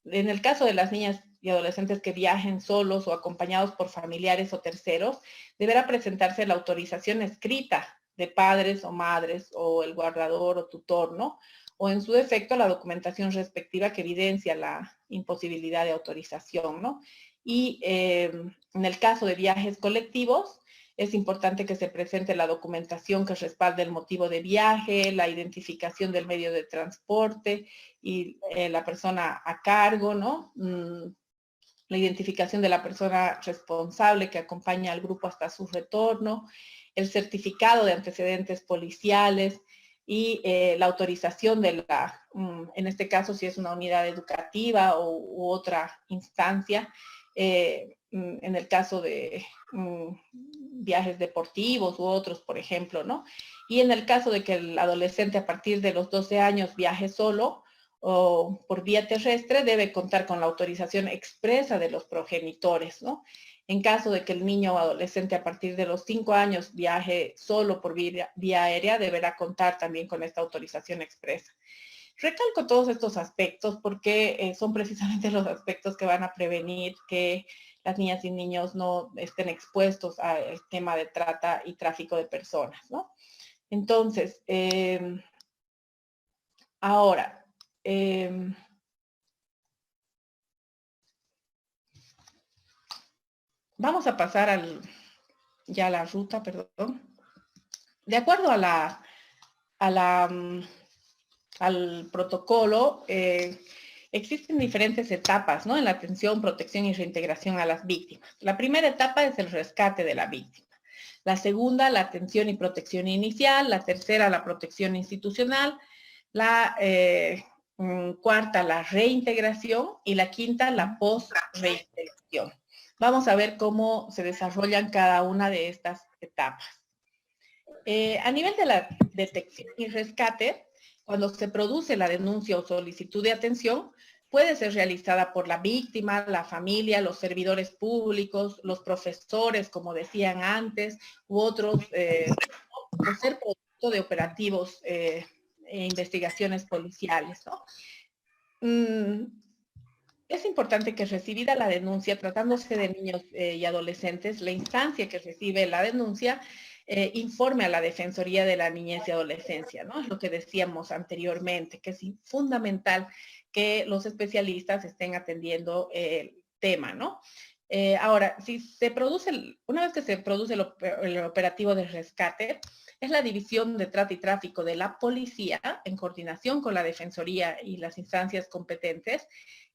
el caso de las niñas y adolescentes que viajen solos o acompañados por familiares o terceros, deberá presentarse la autorización escrita de padres o madres o el guardador o tutor, ¿no? O en su defecto la documentación respectiva que evidencia la imposibilidad de autorización, ¿no? Y en el caso de viajes colectivos, es importante que se presente la documentación que respalde el motivo de viaje, la identificación del medio de transporte y la persona a cargo, ¿no? La identificación de la persona responsable que acompaña al grupo hasta su retorno, el certificado de antecedentes policiales, y la autorización de la, en este caso si es una unidad educativa u otra instancia, en el caso de viajes deportivos u otros, por ejemplo, ¿no? Y en el caso de que el adolescente a partir de los 12 años viaje solo o por vía terrestre, debe contar con la autorización expresa de los progenitores, ¿no? En caso de que el niño o adolescente a partir de los 5 años viaje solo por vía aérea, deberá contar también con esta autorización expresa. Recalco todos estos aspectos porque son precisamente los aspectos que van a prevenir que las niñas y niños no estén expuestos al tema de trata y tráfico de personas, ¿no? Entonces, ahora, vamos a pasar ya a la ruta, perdón. De acuerdo al protocolo, existen diferentes etapas, ¿no? En la atención, protección y reintegración a las víctimas. La primera etapa es el rescate de la víctima. La segunda, la atención y protección inicial. La tercera, la protección institucional. La cuarta, la reintegración. Y la quinta, la post-reintegración. Vamos a ver cómo se desarrollan cada una de estas etapas. A nivel de la detección y rescate, cuando se produce la denuncia o solicitud de atención, puede ser realizada por la víctima, la familia, los servidores públicos, los profesores, como decían antes, u otros, o ser producto de operativos e investigaciones policiales, ¿no? Es importante que recibida la denuncia, tratándose de niños y adolescentes, la instancia que recibe la denuncia informe a la Defensoría de la Niñez y Adolescencia, ¿no? Es lo que decíamos anteriormente, que es fundamental que los especialistas estén atendiendo el tema, ¿no? Ahora, si se produce, una vez que se produce el operativo de rescate, es la División de Trata y Tráfico de la Policía, en coordinación con la Defensoría y las instancias competentes,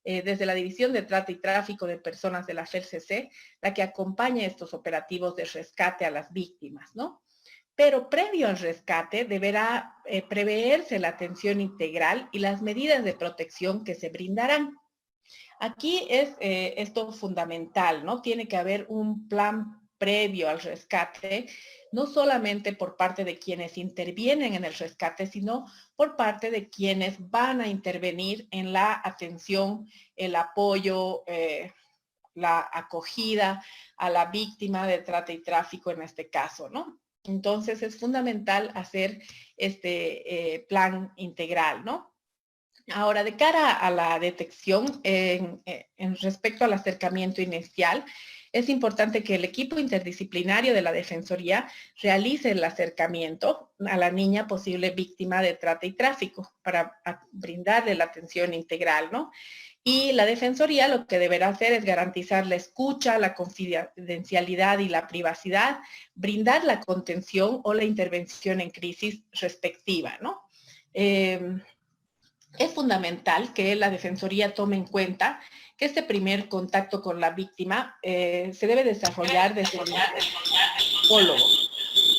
desde la División de Trata y Tráfico de Personas de la FELCC, la que acompaña estos operativos de rescate a las víctimas, ¿no? Pero previo al rescate deberá preverse la atención integral y las medidas de protección que se brindarán. Aquí es esto fundamental, ¿no? Tiene que haber un plan previo al rescate, no solamente por parte de quienes intervienen en el rescate, sino por parte de quienes van a intervenir en la atención, el apoyo, la acogida a la víctima de trata y tráfico en este caso, ¿no? Entonces es fundamental hacer este plan integral, ¿no? Ahora, de cara a la detección, en respecto al acercamiento inicial, es importante que el equipo interdisciplinario de la Defensoría realice el acercamiento a la niña posible víctima de trata y tráfico para brindarle la atención integral, ¿no? Y la Defensoría lo que deberá hacer es garantizar la escucha, la confidencialidad y la privacidad, brindar la contención o la intervención en crisis respectiva, ¿no? Es fundamental que la Defensoría tome en cuenta que este primer contacto con la víctima se debe desarrollar desde el psicólogo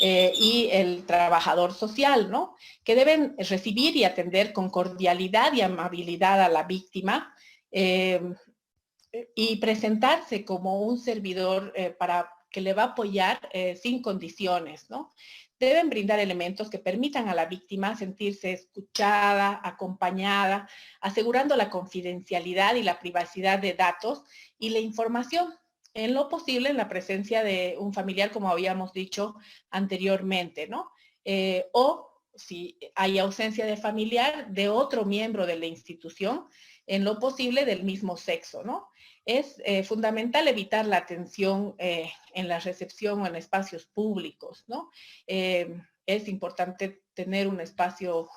y el trabajador social, ¿no? Que deben recibir y atender con cordialidad y amabilidad a la víctima y presentarse como un servidor para que le va a apoyar sin condiciones, ¿no? Deben brindar elementos que permitan a la víctima sentirse escuchada, acompañada, asegurando la confidencialidad y la privacidad de datos y la información, en lo posible en la presencia de un familiar, como habíamos dicho anteriormente, ¿no? O si hay ausencia de familiar, de otro miembro de la institución, en lo posible del mismo sexo, ¿no? Es fundamental evitar la atención en la recepción o en espacios públicos, ¿no? Es importante tener un espacio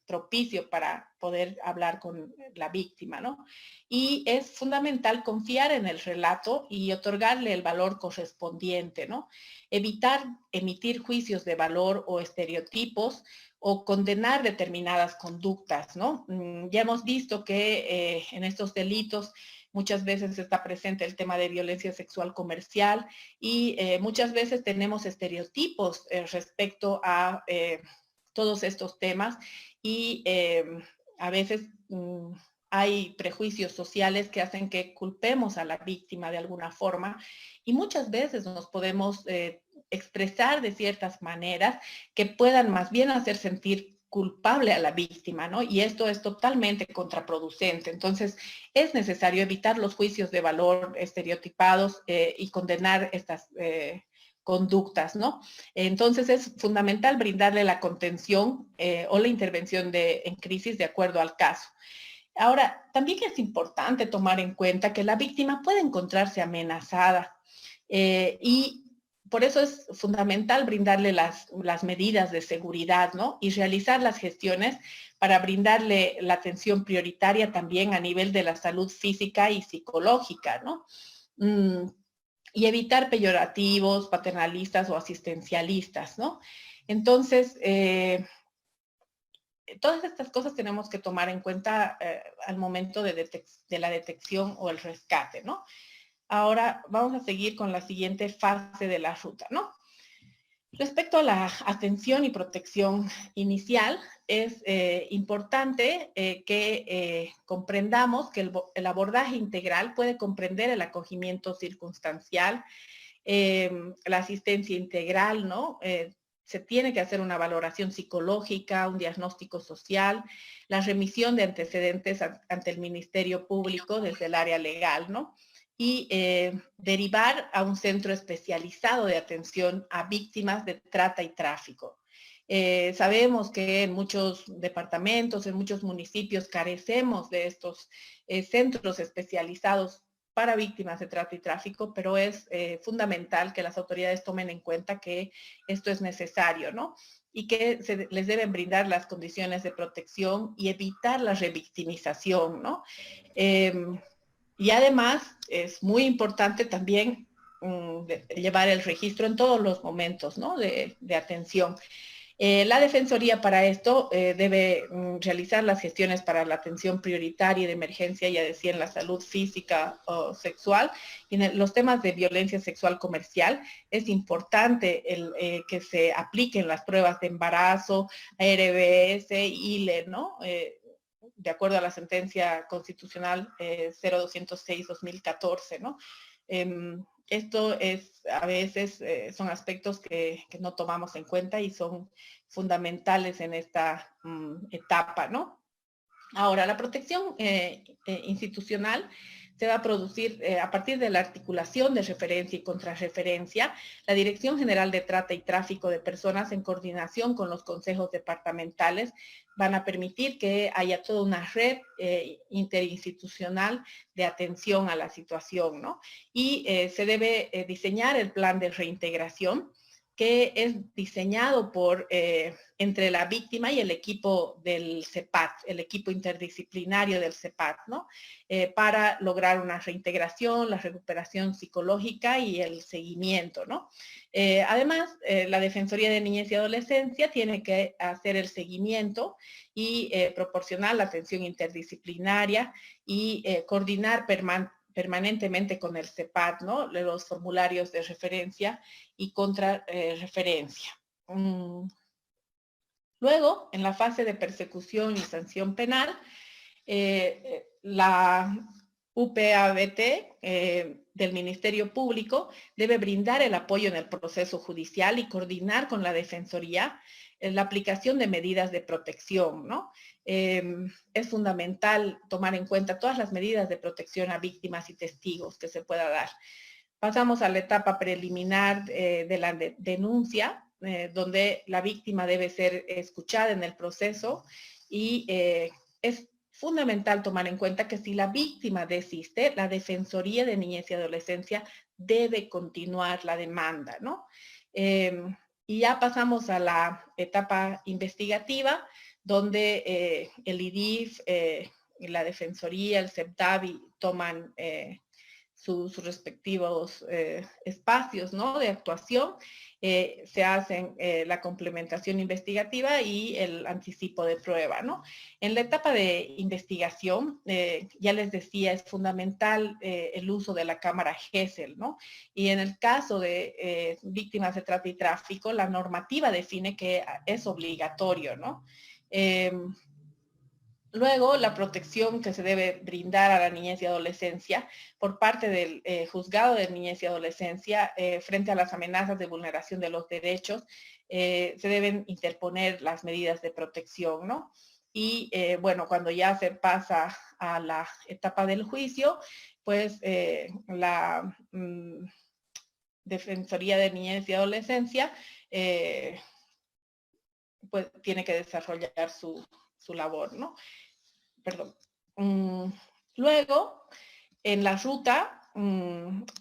propicio para poder hablar con la víctima, ¿no? Y es fundamental confiar en el relato y otorgarle el valor correspondiente, ¿no? Evitar emitir juicios de valor o estereotipos o condenar determinadas conductas, ¿no? Ya hemos visto que en estos delitos muchas veces está presente el tema de violencia sexual comercial y muchas veces tenemos estereotipos respecto a todos estos temas y a veces hay prejuicios sociales que hacen que culpemos a la víctima de alguna forma y muchas veces nos podemos expresar de ciertas maneras que puedan más bien hacer sentir culpable a la víctima, ¿no? Y esto es totalmente contraproducente. Entonces, es necesario evitar los juicios de valor estereotipados y condenar estas conductas, ¿no? Entonces, es fundamental brindarle la contención o la intervención en crisis de acuerdo al caso. Ahora, también es importante tomar en cuenta que la víctima puede encontrarse amenazada y por eso es fundamental brindarle las medidas de seguridad, ¿no? Y realizar las gestiones para brindarle la atención prioritaria también a nivel de la salud física y psicológica, ¿no? Y evitar peyorativos, paternalistas o asistencialistas, ¿no? Entonces, todas estas cosas tenemos que tomar en cuenta al momento de la detección o el rescate, ¿no? Ahora vamos a seguir con la siguiente fase de la ruta, ¿no? Respecto a la atención y protección inicial, es importante que comprendamos que el abordaje integral puede comprender el acogimiento circunstancial, la asistencia integral, ¿no? Se tiene que hacer una valoración psicológica, un diagnóstico social, la remisión de antecedentes ante el Ministerio Público desde el área legal, ¿no? Y derivar a un centro especializado de atención a víctimas de trata y tráfico. Sabemos que en muchos departamentos, en muchos municipios carecemos de estos centros especializados para víctimas de trata y tráfico, pero es fundamental que las autoridades tomen en cuenta que esto es necesario, ¿no? Y que les deben brindar las condiciones de protección y evitar la revictimización, ¿no? Y además es muy importante también llevar el registro en todos los momentos, ¿no? de atención. La Defensoría para esto debe realizar las gestiones para la atención prioritaria de emergencia, ya decía, en la salud física o sexual. Y en los temas de violencia sexual comercial es importante que se apliquen las pruebas de embarazo, ARBS, ILE, ¿no? De acuerdo a la sentencia constitucional 0206-2014, ¿no? Esto es, a veces, son aspectos que no tomamos en cuenta y son fundamentales en esta etapa, ¿no? Ahora, la protección institucional se va a producir a partir de la articulación de referencia y contrarreferencia. La Dirección General de Trata y Tráfico de Personas, en coordinación con los consejos departamentales, van a permitir que haya toda una red interinstitucional de atención a la situación, ¿no? Y se debe diseñar el plan de reintegración que es diseñado por, entre la víctima y el equipo del CEPAT, el equipo interdisciplinario del CEPAT, ¿no? Para lograr una reintegración, la recuperación psicológica y el seguimiento, ¿no? Además, la Defensoría de Niñez y Adolescencia tiene que hacer el seguimiento y proporcionar la atención interdisciplinaria y coordinar permanentemente con el CEPAT, ¿no? Los formularios de referencia y contrarreferencia. Luego, en la fase de persecución y sanción penal, la UPABT del Ministerio Público debe brindar el apoyo en el proceso judicial y coordinar con la Defensoría la aplicación de medidas de protección, ¿no? Es fundamental tomar en cuenta todas las medidas de protección a víctimas y testigos que se pueda dar. Pasamos a la etapa preliminar de la denuncia, donde la víctima debe ser escuchada en el proceso y es fundamental tomar en cuenta que si la víctima desiste, la Defensoría de Niñez y Adolescencia debe continuar la demanda, ¿no? Y ya pasamos a la etapa investigativa, donde el IDIF, la Defensoría, el CEPDAVI toman sus respectivos espacios, ¿no? De actuación, se hacen la complementación investigativa y el anticipo de prueba, ¿no? En la etapa de investigación, ya les decía, es fundamental el uso de la cámara Gesell, ¿no? Y en el caso de víctimas de trata y tráfico, la normativa define que es obligatorio, ¿no? Luego, la protección que se debe brindar a la niñez y adolescencia por parte del juzgado de niñez y adolescencia frente a las amenazas de vulneración de los derechos, se deben interponer las medidas de protección, ¿no? Y bueno, cuando ya se pasa a la etapa del juicio, pues la Defensoría de Niñez y Adolescencia pues tiene que desarrollar su labor, ¿no? Perdón. Luego, en la ruta,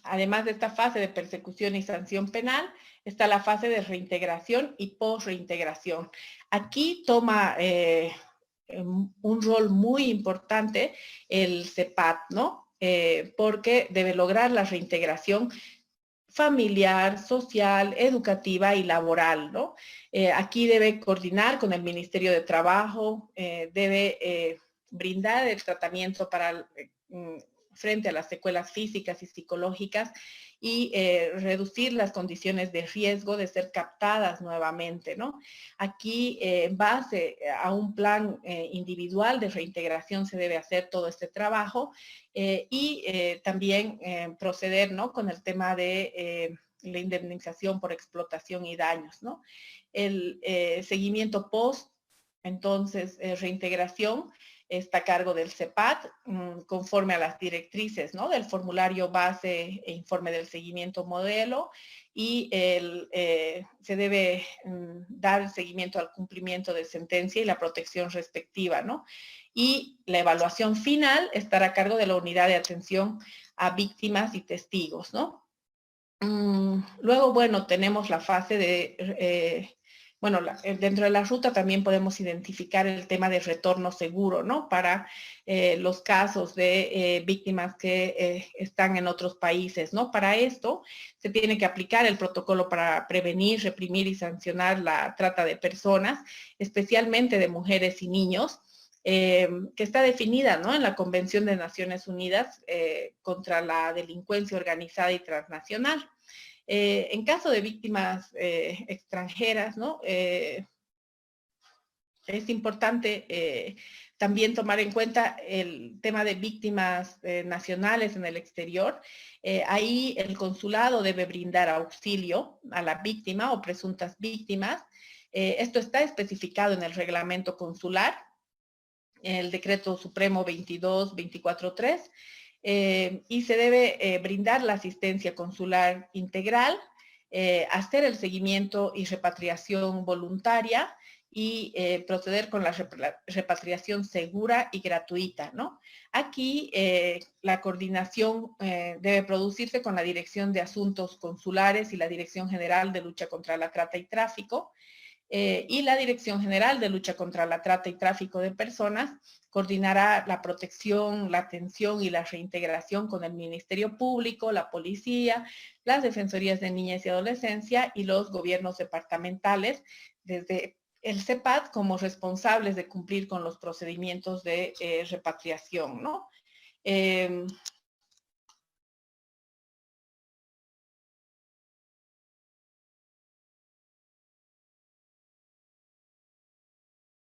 además de esta fase de persecución y sanción penal, está la fase de reintegración y post-reintegración. Aquí toma un rol muy importante el CEPAT, ¿no? Porque debe lograr la reintegración familiar, social, educativa y laboral, ¿no? Aquí debe coordinar con el Ministerio de Trabajo, debe brindar el tratamiento para frente a las secuelas físicas y psicológicas y reducir las condiciones de riesgo de ser captadas nuevamente, ¿no? Aquí, en base a un plan individual de reintegración, se debe hacer todo este trabajo y también proceder, ¿no? Con el tema de la indemnización por explotación y daños, ¿no? El seguimiento post, entonces, reintegración, está a cargo del CEPAT, conforme a las directrices, ¿no? Del formulario base e informe del seguimiento modelo, y se debe dar el seguimiento al cumplimiento de sentencia y la protección respectiva, ¿no? Y la evaluación final estará a cargo de la unidad de atención a víctimas y testigos, ¿no? Luego, bueno, tenemos la fase de bueno, dentro de la ruta también podemos identificar el tema de retorno seguro, ¿no? Para los casos de víctimas que están en otros países, ¿no? Para esto se tiene que aplicar el protocolo para prevenir, reprimir y sancionar la trata de personas, especialmente de mujeres y niños, que está definida, ¿no? En la Convención de Naciones Unidas contra la delincuencia organizada y transnacional. En caso de víctimas extranjeras, ¿no? Es importante también tomar en cuenta el tema de víctimas nacionales en el exterior. Ahí el consulado debe brindar auxilio a la víctima o presuntas víctimas. Esto está especificado en el reglamento consular, el decreto supremo 22-24-3. Y se debe brindar la asistencia consular integral, hacer el seguimiento y repatriación voluntaria y proceder con la repatriación segura y gratuita, ¿no? Aquí la coordinación debe producirse con la Dirección de Asuntos Consulares y la Dirección General de Lucha contra la Trata y Tráfico, y la Dirección General de Lucha contra la Trata y Tráfico de Personas coordinará la protección, la atención y la reintegración con el Ministerio Público, la Policía, las Defensorías de Niñez y Adolescencia y los gobiernos departamentales, desde el CEPAD como responsables de cumplir con los procedimientos de repatriación, ¿no?